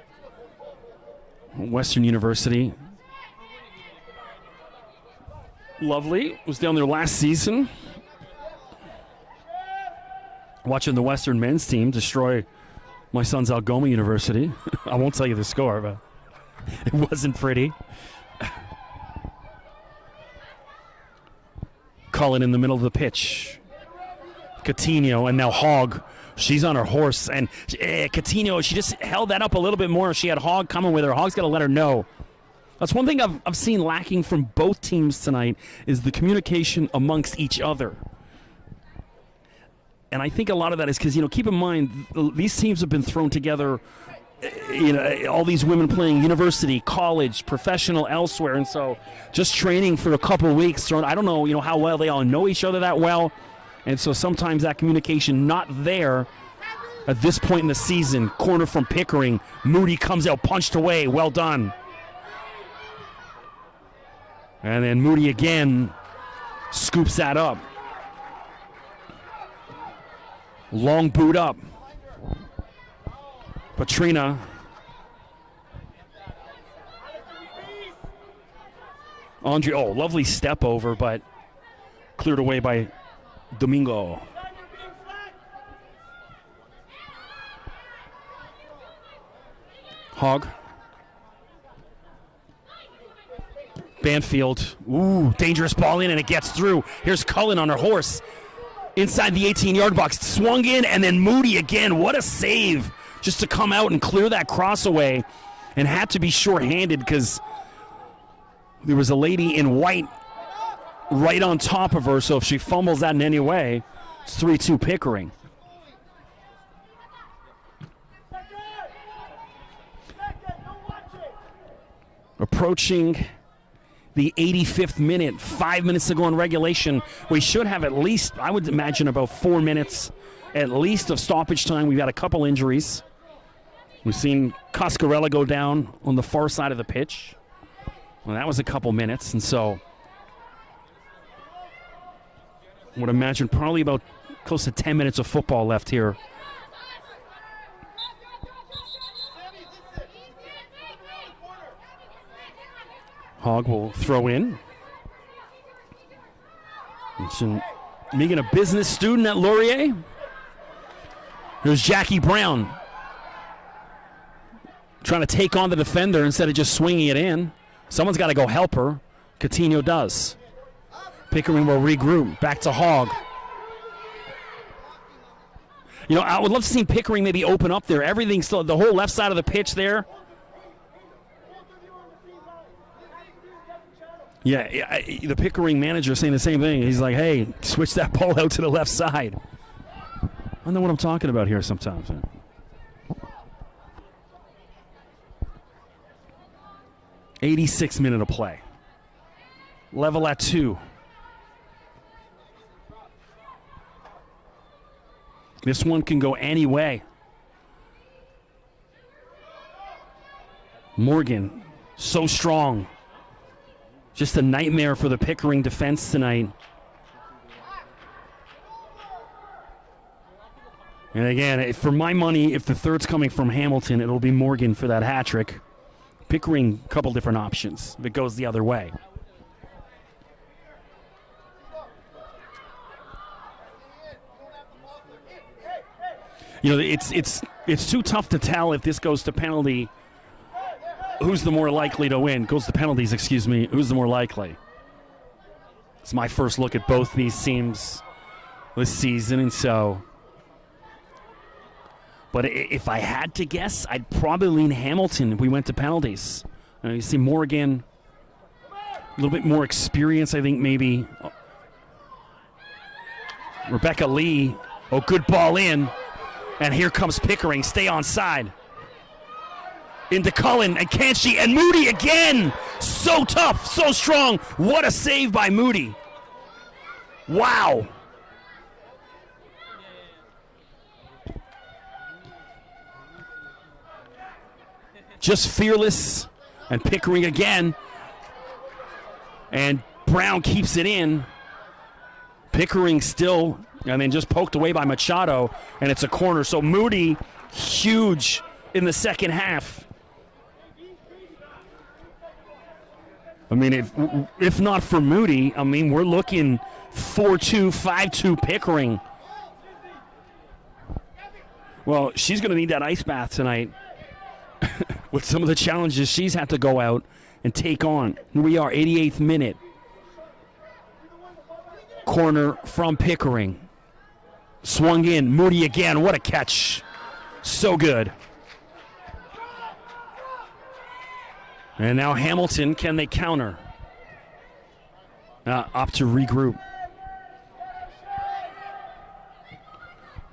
Western University. Lovely. Was down there last season. Watching the Western men's team destroy my son's Algoma University. I won't tell you the score, but it wasn't pretty. Cullen in the middle of the pitch. Coutinho, and now Hogg. She's on her horse, and Coutinho, she just held that up a little bit more. She had Hogg coming with her. Hogg's got to let her know. That's one thing I've seen lacking from both teams tonight is the communication amongst each other. And I think a lot of that is because, you know, keep in mind, these teams have been thrown together, you know, all these women playing university, college, professional, elsewhere. And so just training for a couple of weeks, I don't know, you know, how well they all know each other that well. And so sometimes that communication not there at this point in the season. Corner from Pickering. Moody comes out, punched away. Well done. And then Moody again scoops that up. Long boot up. Patrina. Andre, lovely step over, but cleared away by Domingo. Hogg. Banfield. Ooh, dangerous ball in, and it gets through. Here's Cullen on her horse. Inside the 18-yard box. Swung in, and then Moody again. What a save. Just to come out and clear that cross away. And had to be short-handed because there was a lady in white right on top of her, so if she fumbles that in any way, it's 3-2 Pickering. Approaching the 85th minute, 5 minutes to go in regulation. We should have at least, I would imagine, about 4 minutes at least of stoppage time. We've had a couple injuries. We've seen Coscarella go down on the far side of the pitch. Well, that was a couple minutes, and so I would imagine probably about close to 10 minutes of football left here. Hogg will throw in. Megan, a business student at Laurier. There's Jackie Brown trying to take on the defender instead of just swinging it in. Someone's got to go help her. Coutinho does. Pickering will regroup. Back to Hogg. You know, I would love to see Pickering maybe open up there. Everything's still, the whole left side of the pitch there. Yeah, the Pickering manager saying the same thing. He's like, hey, switch that ball out to the left side. I don't know what I'm talking about here sometimes. 86th minute of play. Level at 2. This one can go any way. Morgan, so strong. Just a nightmare for the Pickering defense tonight. And again, for my money, if the third's coming from Hamilton, it'll be Morgan for that hat trick. Pickering, a couple different options if it goes the other way. You know, it's too tough to tell if this goes to penalty. Who's the more likely to win? Goes to penalties, excuse me. Who's the more likely? It's my first look at both these teams this season, and so. But if I had to guess, I'd probably lean Hamilton if we went to penalties. You see Morgan, a little bit more experience, I think, maybe. Rebecca Lee, good ball in. And here comes Pickering, stay on side. Into Cullen, and can she? And Moody again! So tough, so strong. What a save by Moody. Wow. Just fearless, and Pickering again. And Brown keeps it in. Pickering still, and then just poked away by Machado, and it's a corner. So Moody, huge in the second half. I mean, if not for Moody, I mean, we're looking 4-2, 5-2 Pickering. Well, she's going to need that ice bath tonight with some of the challenges she's had to go out and take on. Here we are, 88th minute. Corner from Pickering. Swung in, Moody again. What a catch. So good. And now Hamilton, can they counter? Opt to regroup.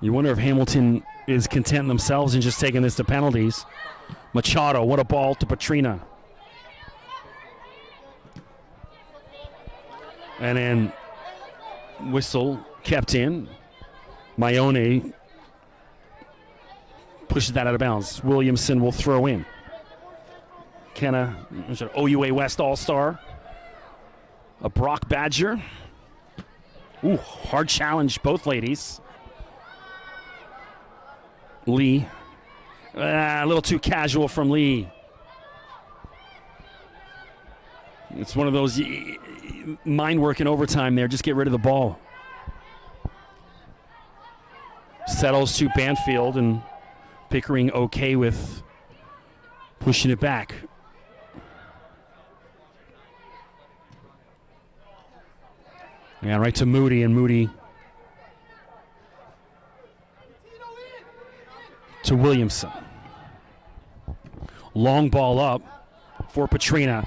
You wonder if Hamilton is content themselves in just taking this to penalties. Machado, what a ball to Petrina. And then whistle kept in. Maione pushes that out of bounds. Williamson will throw in. Kenna, OUA West All-Star. A Brock Badger. Ooh, hard challenge, both ladies. Lee. A little too casual from Lee. It's one of those mind work in overtime there. Just get rid of the ball. Settles to Banfield, and Pickering okay with pushing it back. Yeah, right to Moody, and Moody to Williamson. Long ball up for Petrina.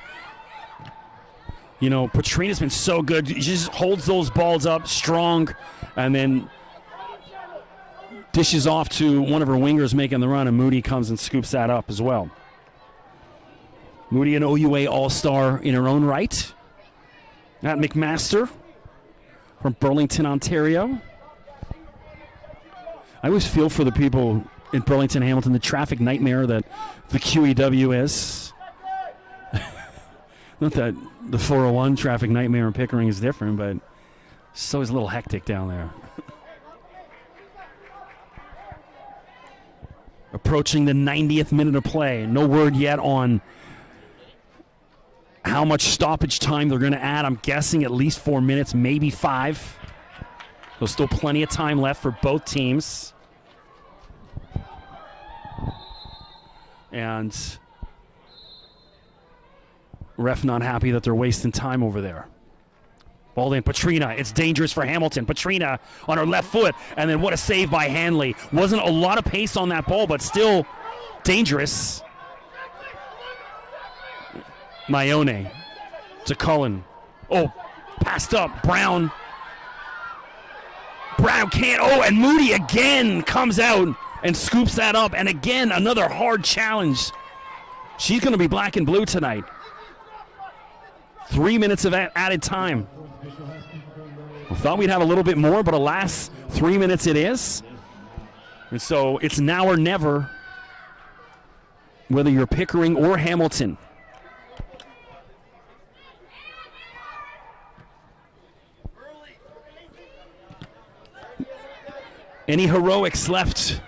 You know, Petrina's been so good. She just holds those balls up strong and then dishes off to one of her wingers making the run, and Moody comes and scoops that up as well. Moody, an OUA All-Star in her own right. At McMaster from Burlington, Ontario. I always feel for the people in Burlington, Hamilton, the traffic nightmare that the QEW is. Not that the 401 traffic nightmare in Pickering is different, but it's always a little hectic down there. Approaching the 90th minute of play. No word yet on how much stoppage time they're going to add. I'm guessing at least 4 minutes, maybe 5. There's still plenty of time left for both teams. And ref not happy that they're wasting time over there. Ball in, Petrina. It's dangerous for Hamilton. Petrina on her left foot, and then what a save by Hanley. Wasn't a lot of pace on that ball, but still dangerous. Maione to Cullen. Oh, passed up. Brown. Brown can't. Oh, and Moody again comes out and scoops that up. And again, another hard challenge. She's going to be black and blue tonight. 3 minutes of added time. I thought we'd have a little bit more, but alas, 3 minutes it is. And so it's now or never, whether you're Pickering or Hamilton. Any heroics left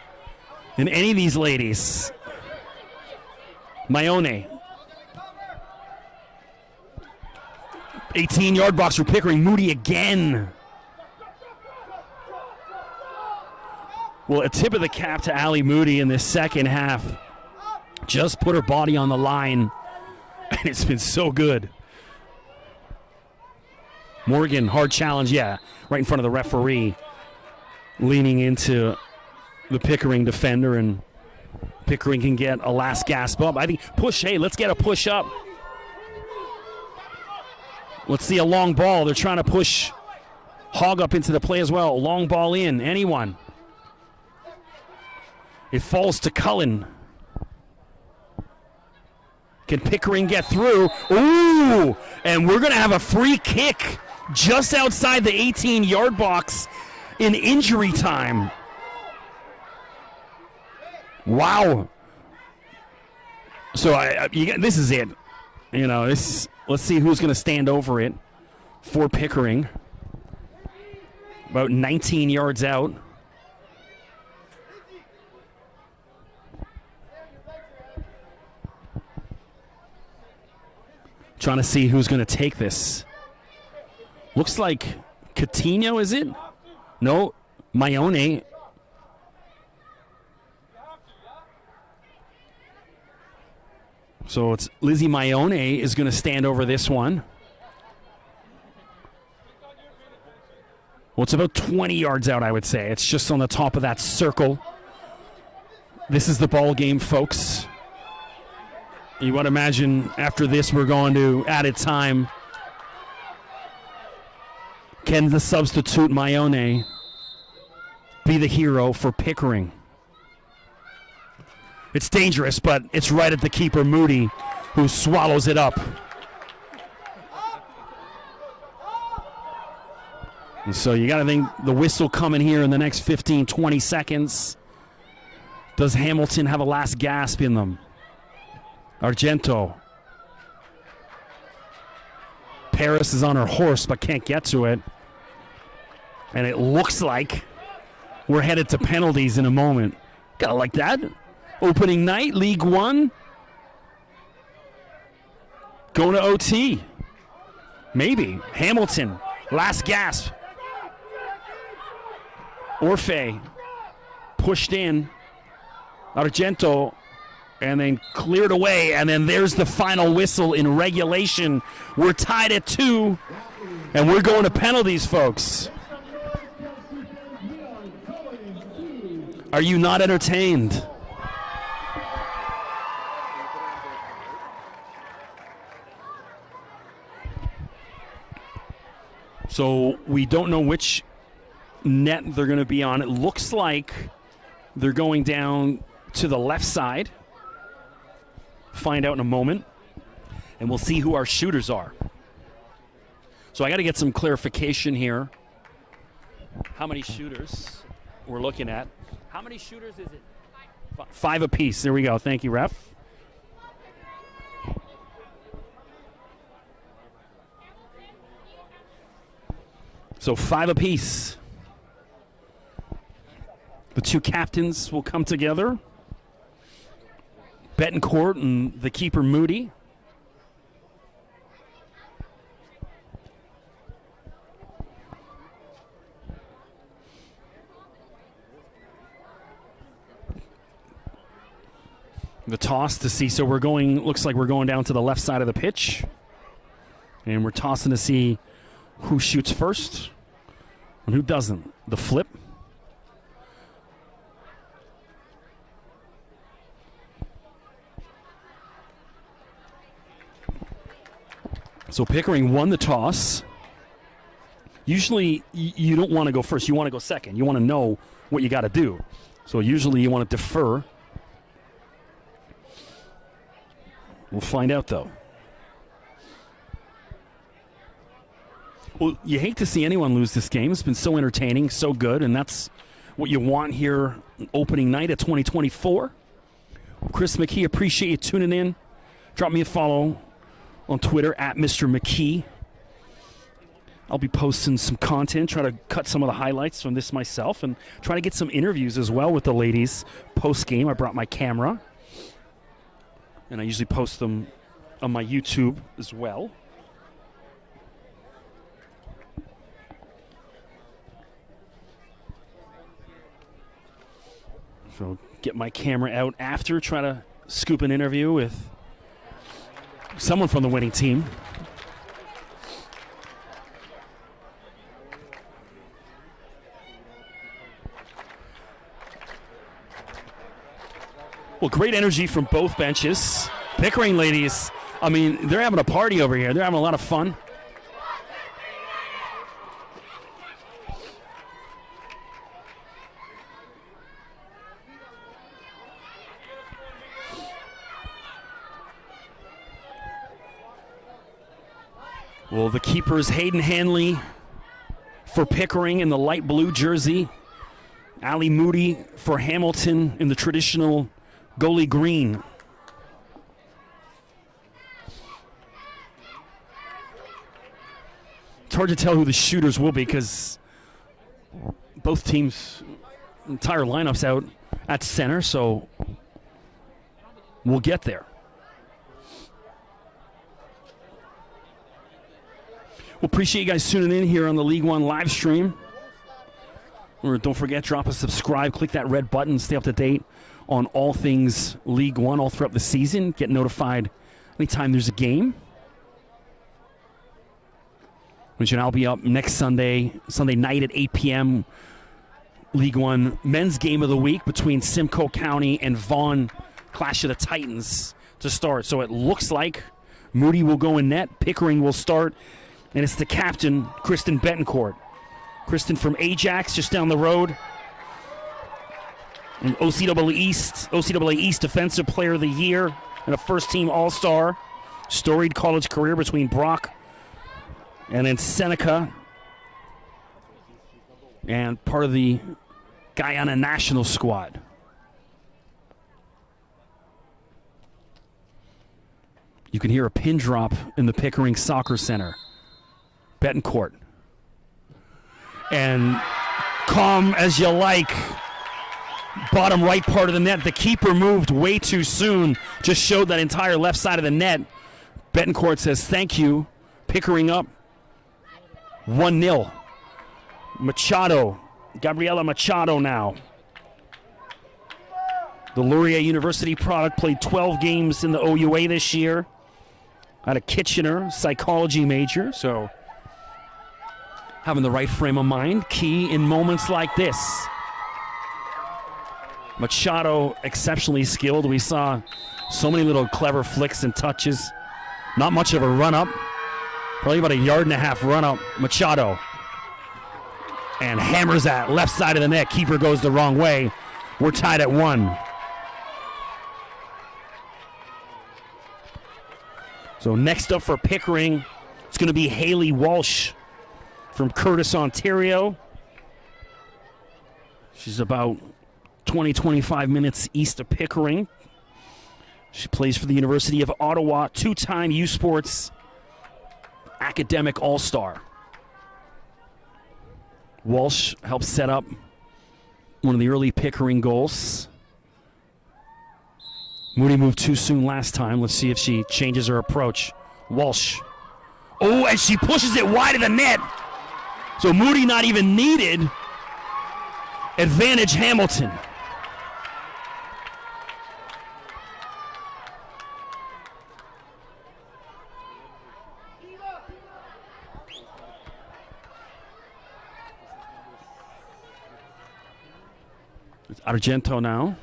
in any of these ladies? Maione. 18-yard box for Pickering. Moody again. Well, a tip of the cap to Allie Moody in this second half. Just put her body on the line, and it's been so good. Morgan, hard challenge, yeah, right in front of the referee, leaning into the Pickering defender, and Pickering can get a last gasp up. I think push, hey, let's get a push up. Let's see a long ball. They're trying to push Hogg up into the play as well. Long ball in, anyone. It falls to Cullen. Can Pickering get through? Ooh! And we're going to have a free kick just outside the 18-yard box in injury time. Wow. So this is it. You know, let's see who's going to stand over it for Pickering. About 19 yards out. Trying to see who's going to take this. Looks like Coutinho, is it? No, Maione. So it's Lizzie Maione is going to stand over this one. Well, it's about 20 yards out, I would say. It's just on the top of that circle. This is the ball game, folks. You want to imagine after this we're going to added time. Can the substitute Maione be the hero for Pickering? It's dangerous, but it's right at the keeper, Moody, who swallows it up. And so you got to think the whistle coming here in the next 15, 20 seconds. Does Hamilton have a last gasp in them? Argento. Paris is on her horse but can't get to it. And it looks like we're headed to penalties in a moment. Gotta like that. Opening night, League One. Going to OT. Maybe. Hamilton. Last gasp. Orfe. Pushed in. Argento. And then cleared away, and then there's the final whistle in regulation. We're tied at 2, and we're going to penalties, folks. Are you not entertained? So we don't know which net they're going to be on. It looks like they're going down to the left side. Find out in a moment, and we'll see who our shooters are. So I got to get some clarification here. How many shooters we're looking at? How many shooters is it? 5 apiece. There we go. Thank you, ref. So 5 apiece. The 2 captains will come together. Betancourt and the keeper, Moody. The toss to see, so we're going, looks like we're going down to the left side of the pitch. And we're tossing to see who shoots first and who doesn't. The flip. So Pickering won the toss. Usually you don't want to go first. You want to go second. You want to know what you got to do. So usually you want to defer. We'll find out, though. Well, you hate to see anyone lose this game. It's been so entertaining, so good, and that's what you want here opening night of 2024. Chris McKee, appreciate you tuning in. Drop me a follow on Twitter at Mr. McKee. I'll be posting some content, try to cut some of the highlights from this myself, and try to get some interviews as well with the ladies post-game. I brought my camera, and I usually post them on my YouTube as well. So get my camera out after, try to scoop an interview with someone from the winning team. Well, great energy from both benches. Pickering ladies, I mean, they're having a party over here. They're having a lot of fun. Well, the keeper is Hayden Hanley for Pickering in the light blue jersey. Allie Moody for Hamilton in the traditional goalie green. It's hard to tell who the shooters will be because both teams' entire lineup's out at center, so we'll get there. Well, appreciate you guys tuning in here on the League One live stream. Or don't forget, drop a subscribe, click that red button, stay up to date on all things League One all throughout the season. Get notified anytime there's a game. Which I'll be up next Sunday night at 8 p.m. League One men's game of the week between Simcoe County and Vaughan. Clash of the Titans to start. So it looks like Moody will go in net, Pickering will start, and it's the captain, Kristen Betancourt. Kristen from Ajax, just down the road. And OCAA East Defensive Player of the Year and a first-team All-Star. Storied college career between Brock and then Seneca. And part of the Guyana national squad. You can hear a pin drop in the Pickering Soccer Center. Betancourt. And calm as you like. Bottom right part of the net. The keeper moved way too soon. Just showed that entire left side of the net. Betancourt says thank you. Pickering up 1-0. Machado. Gabriela Machado now. The Laurier University product played 12 games in the OUA this year. Out of Kitchener, psychology major, so having the right frame of mind, key in moments like this. Machado, exceptionally skilled. We saw so many little clever flicks and touches. Not much of a run-up. Probably about a yard and a half run-up. Machado. And hammers that left side of the net. Keeper goes the wrong way. We're tied at 1. So next up for Pickering, it's going to be Haley Walsh from Curtis, Ontario. She's about 20-25 minutes east of Pickering. She plays for the University of Ottawa, 2-time U Sports academic all-star. Walsh helped set up one of the early Pickering goals. Moody moved too soon last time. Let's see if she changes her approach. Walsh. Oh, and she pushes it wide of the net. So Moody not even needed. Advantage Hamilton. It's Argento now.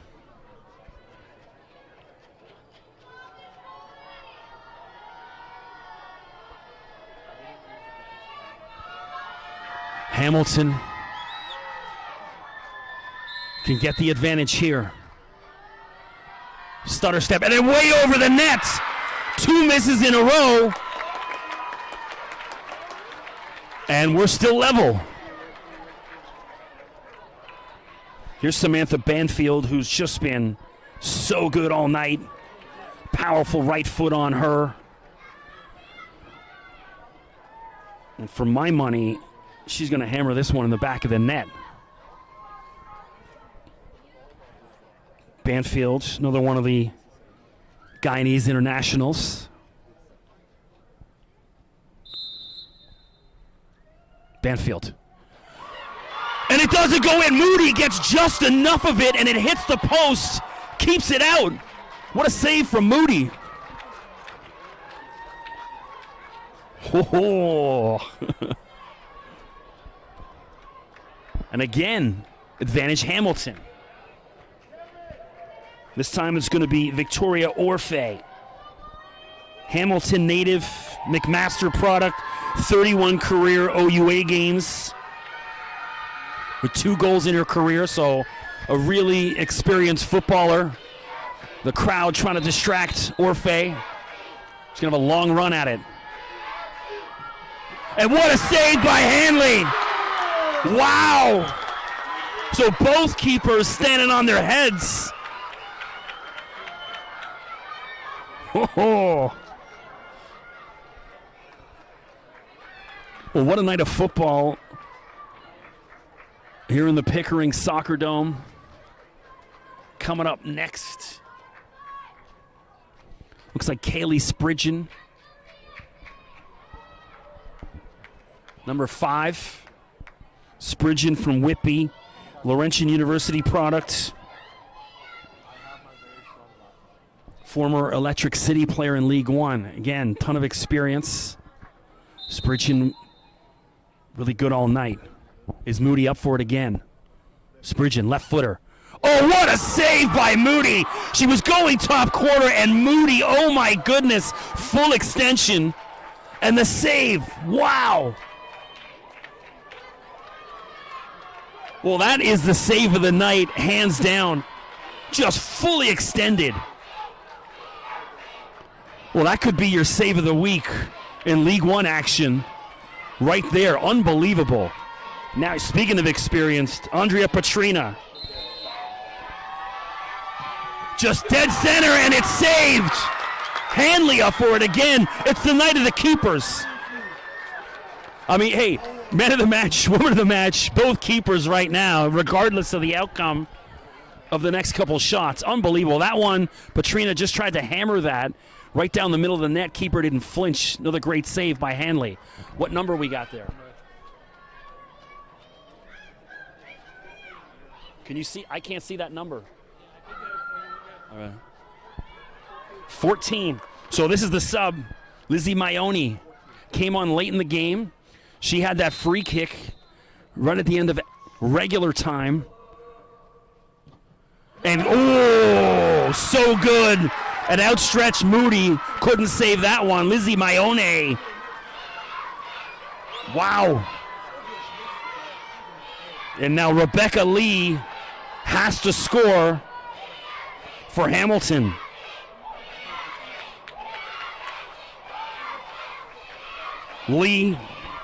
Hamilton can get the advantage here. Stutter step, and then way over the net. 2 misses in a row. And we're still level. Here's Samantha Banfield, who's just been so good all night. Powerful right foot on her. And for my money, she's going to hammer this one in the back of the net. Banfield, another one of the Guyanese internationals. Banfield. And And it doesn't go in. Moody gets just enough of it, and it hits the post, keeps it out. What a save from Moody. Oh. And again, advantage Hamilton. This time it's going to be Victoria Orfe. Hamilton native, McMaster product, 31 career OUA games with 2 goals in her career, so a really experienced footballer. The crowd trying to distract Orfe. She's going to have a long run at it. And what a save by Hanley! Wow! So both keepers standing on their heads. Oh. Well, what a night of football here in the Pickering Soccer Dome. Coming up next, looks like Kaylee Spridgen, number 5. Spridgen from Whitby, Laurentian University product. Former Electric City player in League One. Again, ton of experience. Spridgen really good all night. Is Moody up for it again? Spridgen, left footer. Oh, what a save by Moody! She was going top corner, and Moody, oh my goodness, full extension. And the save, wow! Well, that is the save of the night, hands down. Just fully extended. Well, that could be your save of the week in League One action. Right there, unbelievable. Now, speaking of experienced, Andrea Petrina. Just dead center, and it's saved. Hanley up for it again. It's the night of the keepers. I mean, hey, man of the match, woman of the match, both keepers right now, regardless of the outcome of the next couple shots. Unbelievable. That one, Petrina just tried to hammer that right down the middle of the net. Keeper didn't flinch. Another great save by Hanley. What number we got there? Can you see? I can't see that number. All right. 14. So this is the sub. Lizzie Maione came on late in the game. She had that free kick right at the end of regular time. And, oh, so good. An outstretched Moody couldn't save that one. Lizzie Maione. Wow. And now Rebecca Lee has to score for Hamilton. Lee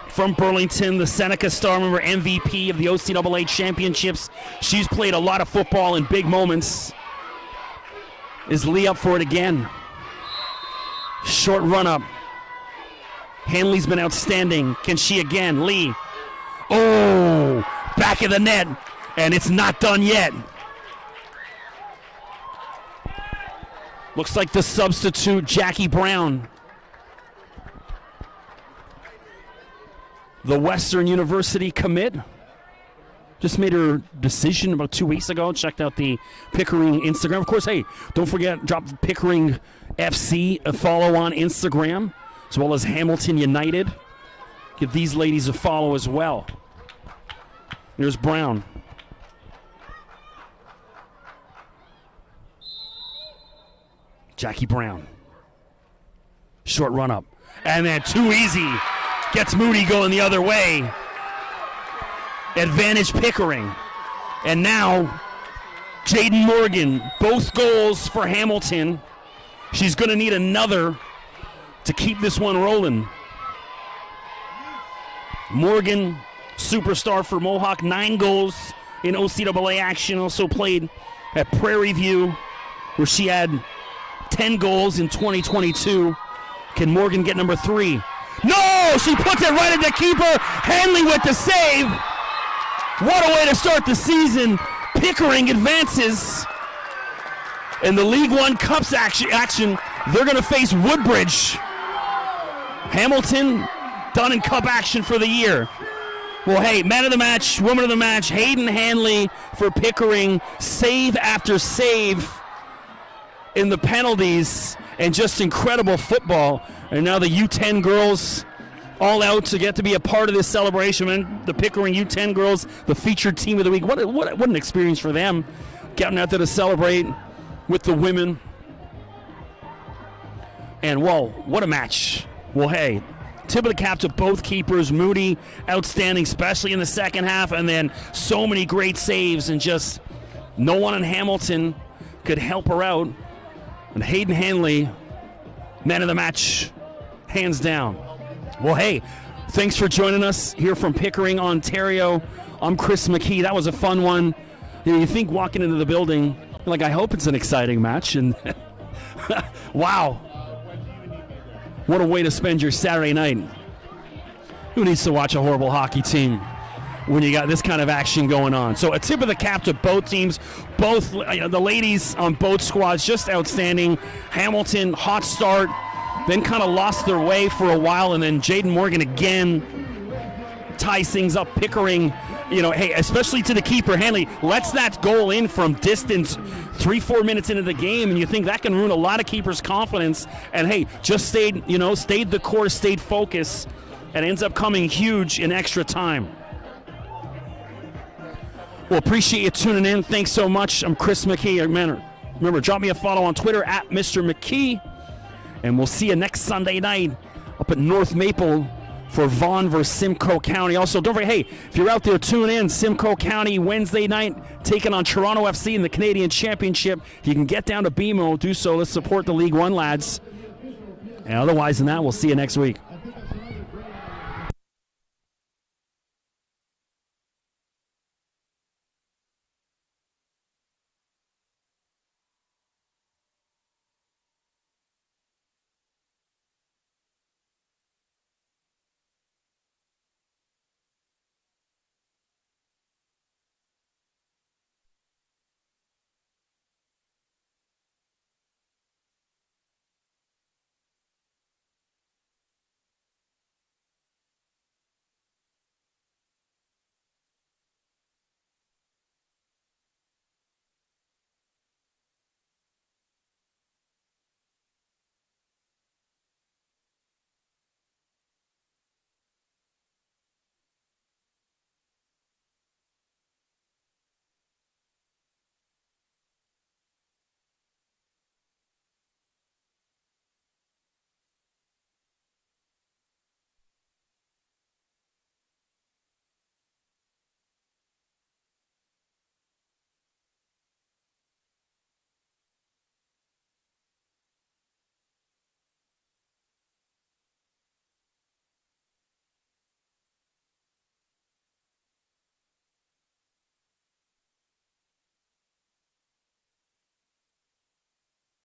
from Burlington, the Seneca Star, remember, MVP of the OCAA championships. She's played a lot of football in big moments. Is Lee up for it again? Short run up. Hanley's been outstanding. Can she again? Lee. Oh, back of the net. And it's not done yet. Looks like the substitute, Jackie Brown. The Western University commit. Just made her decision about 2 weeks ago. Checked out the Pickering Instagram. Of course, hey, don't forget, drop Pickering FC a follow on Instagram, as well as Hamilton United. Give these ladies a follow as well. Here's Brown. Jackie Brown. Short run up. And then too easy. Gets Moody going the other way. Advantage Pickering. And now, Jaden Morgan. Both goals for Hamilton. She's going to need another to keep this one rolling. Morgan, superstar for Mohawk. 9 goals in OCAA action. Also played at Prairie View, where she had 10 goals in 2022. Can Morgan get number 3? No! She puts it right at the keeper. Hanley with the save. What a way to start the season. Pickering advances. In the League One Cups action, they're going to face Woodbridge. Hamilton done in Cup action for the year. Well, hey, man of the match, woman of the match, Hayden Hanley for Pickering. Save after save in the penalties and just incredible football. And now the U10 girls all out to get to be a part of this celebration. And the Pickering U10 girls, the featured team of the week. What an experience for them, getting out there to celebrate with the women. And, whoa, what a match. Well, hey, tip of the cap to both keepers. Moody, outstanding, especially in the second half. And then so many great saves, and just no one in Hamilton could help her out. And Hayden Hanley, man of the match, hands down. Well, hey, thanks for joining us here from Pickering, Ontario. I'm Chris McKee. That was a fun one. You think walking into the building, like, I hope it's an exciting match. And wow. What a way to spend your Saturday night. Who needs to watch a horrible hockey team when you got this kind of action going on? So a tip of the cap to both teams. Both, the ladies on both squads, just outstanding. Hamilton, hot start, then kind of lost their way for a while, and then Jaden Morgan again ties things up. Pickering, hey, especially to the keeper, Hanley, lets that goal in from distance 3-4 minutes into the game, and you think that can ruin a lot of keepers' confidence. And hey, just stayed the course, stayed focused, and ends up coming huge in extra time. Well, appreciate you tuning in. Thanks so much. I'm Chris McKee. Remember, drop me a follow on Twitter at Mr. McKee, and we'll see you next Sunday night up at North Maple for Vaughan versus Simcoe County. Also, don't forget, hey, if you're out there, tune in. Simcoe County Wednesday night taking on Toronto FC in the Canadian Championship. If you can get down to BMO, do so. Let's support the League One lads. And otherwise than that, we'll see you next week.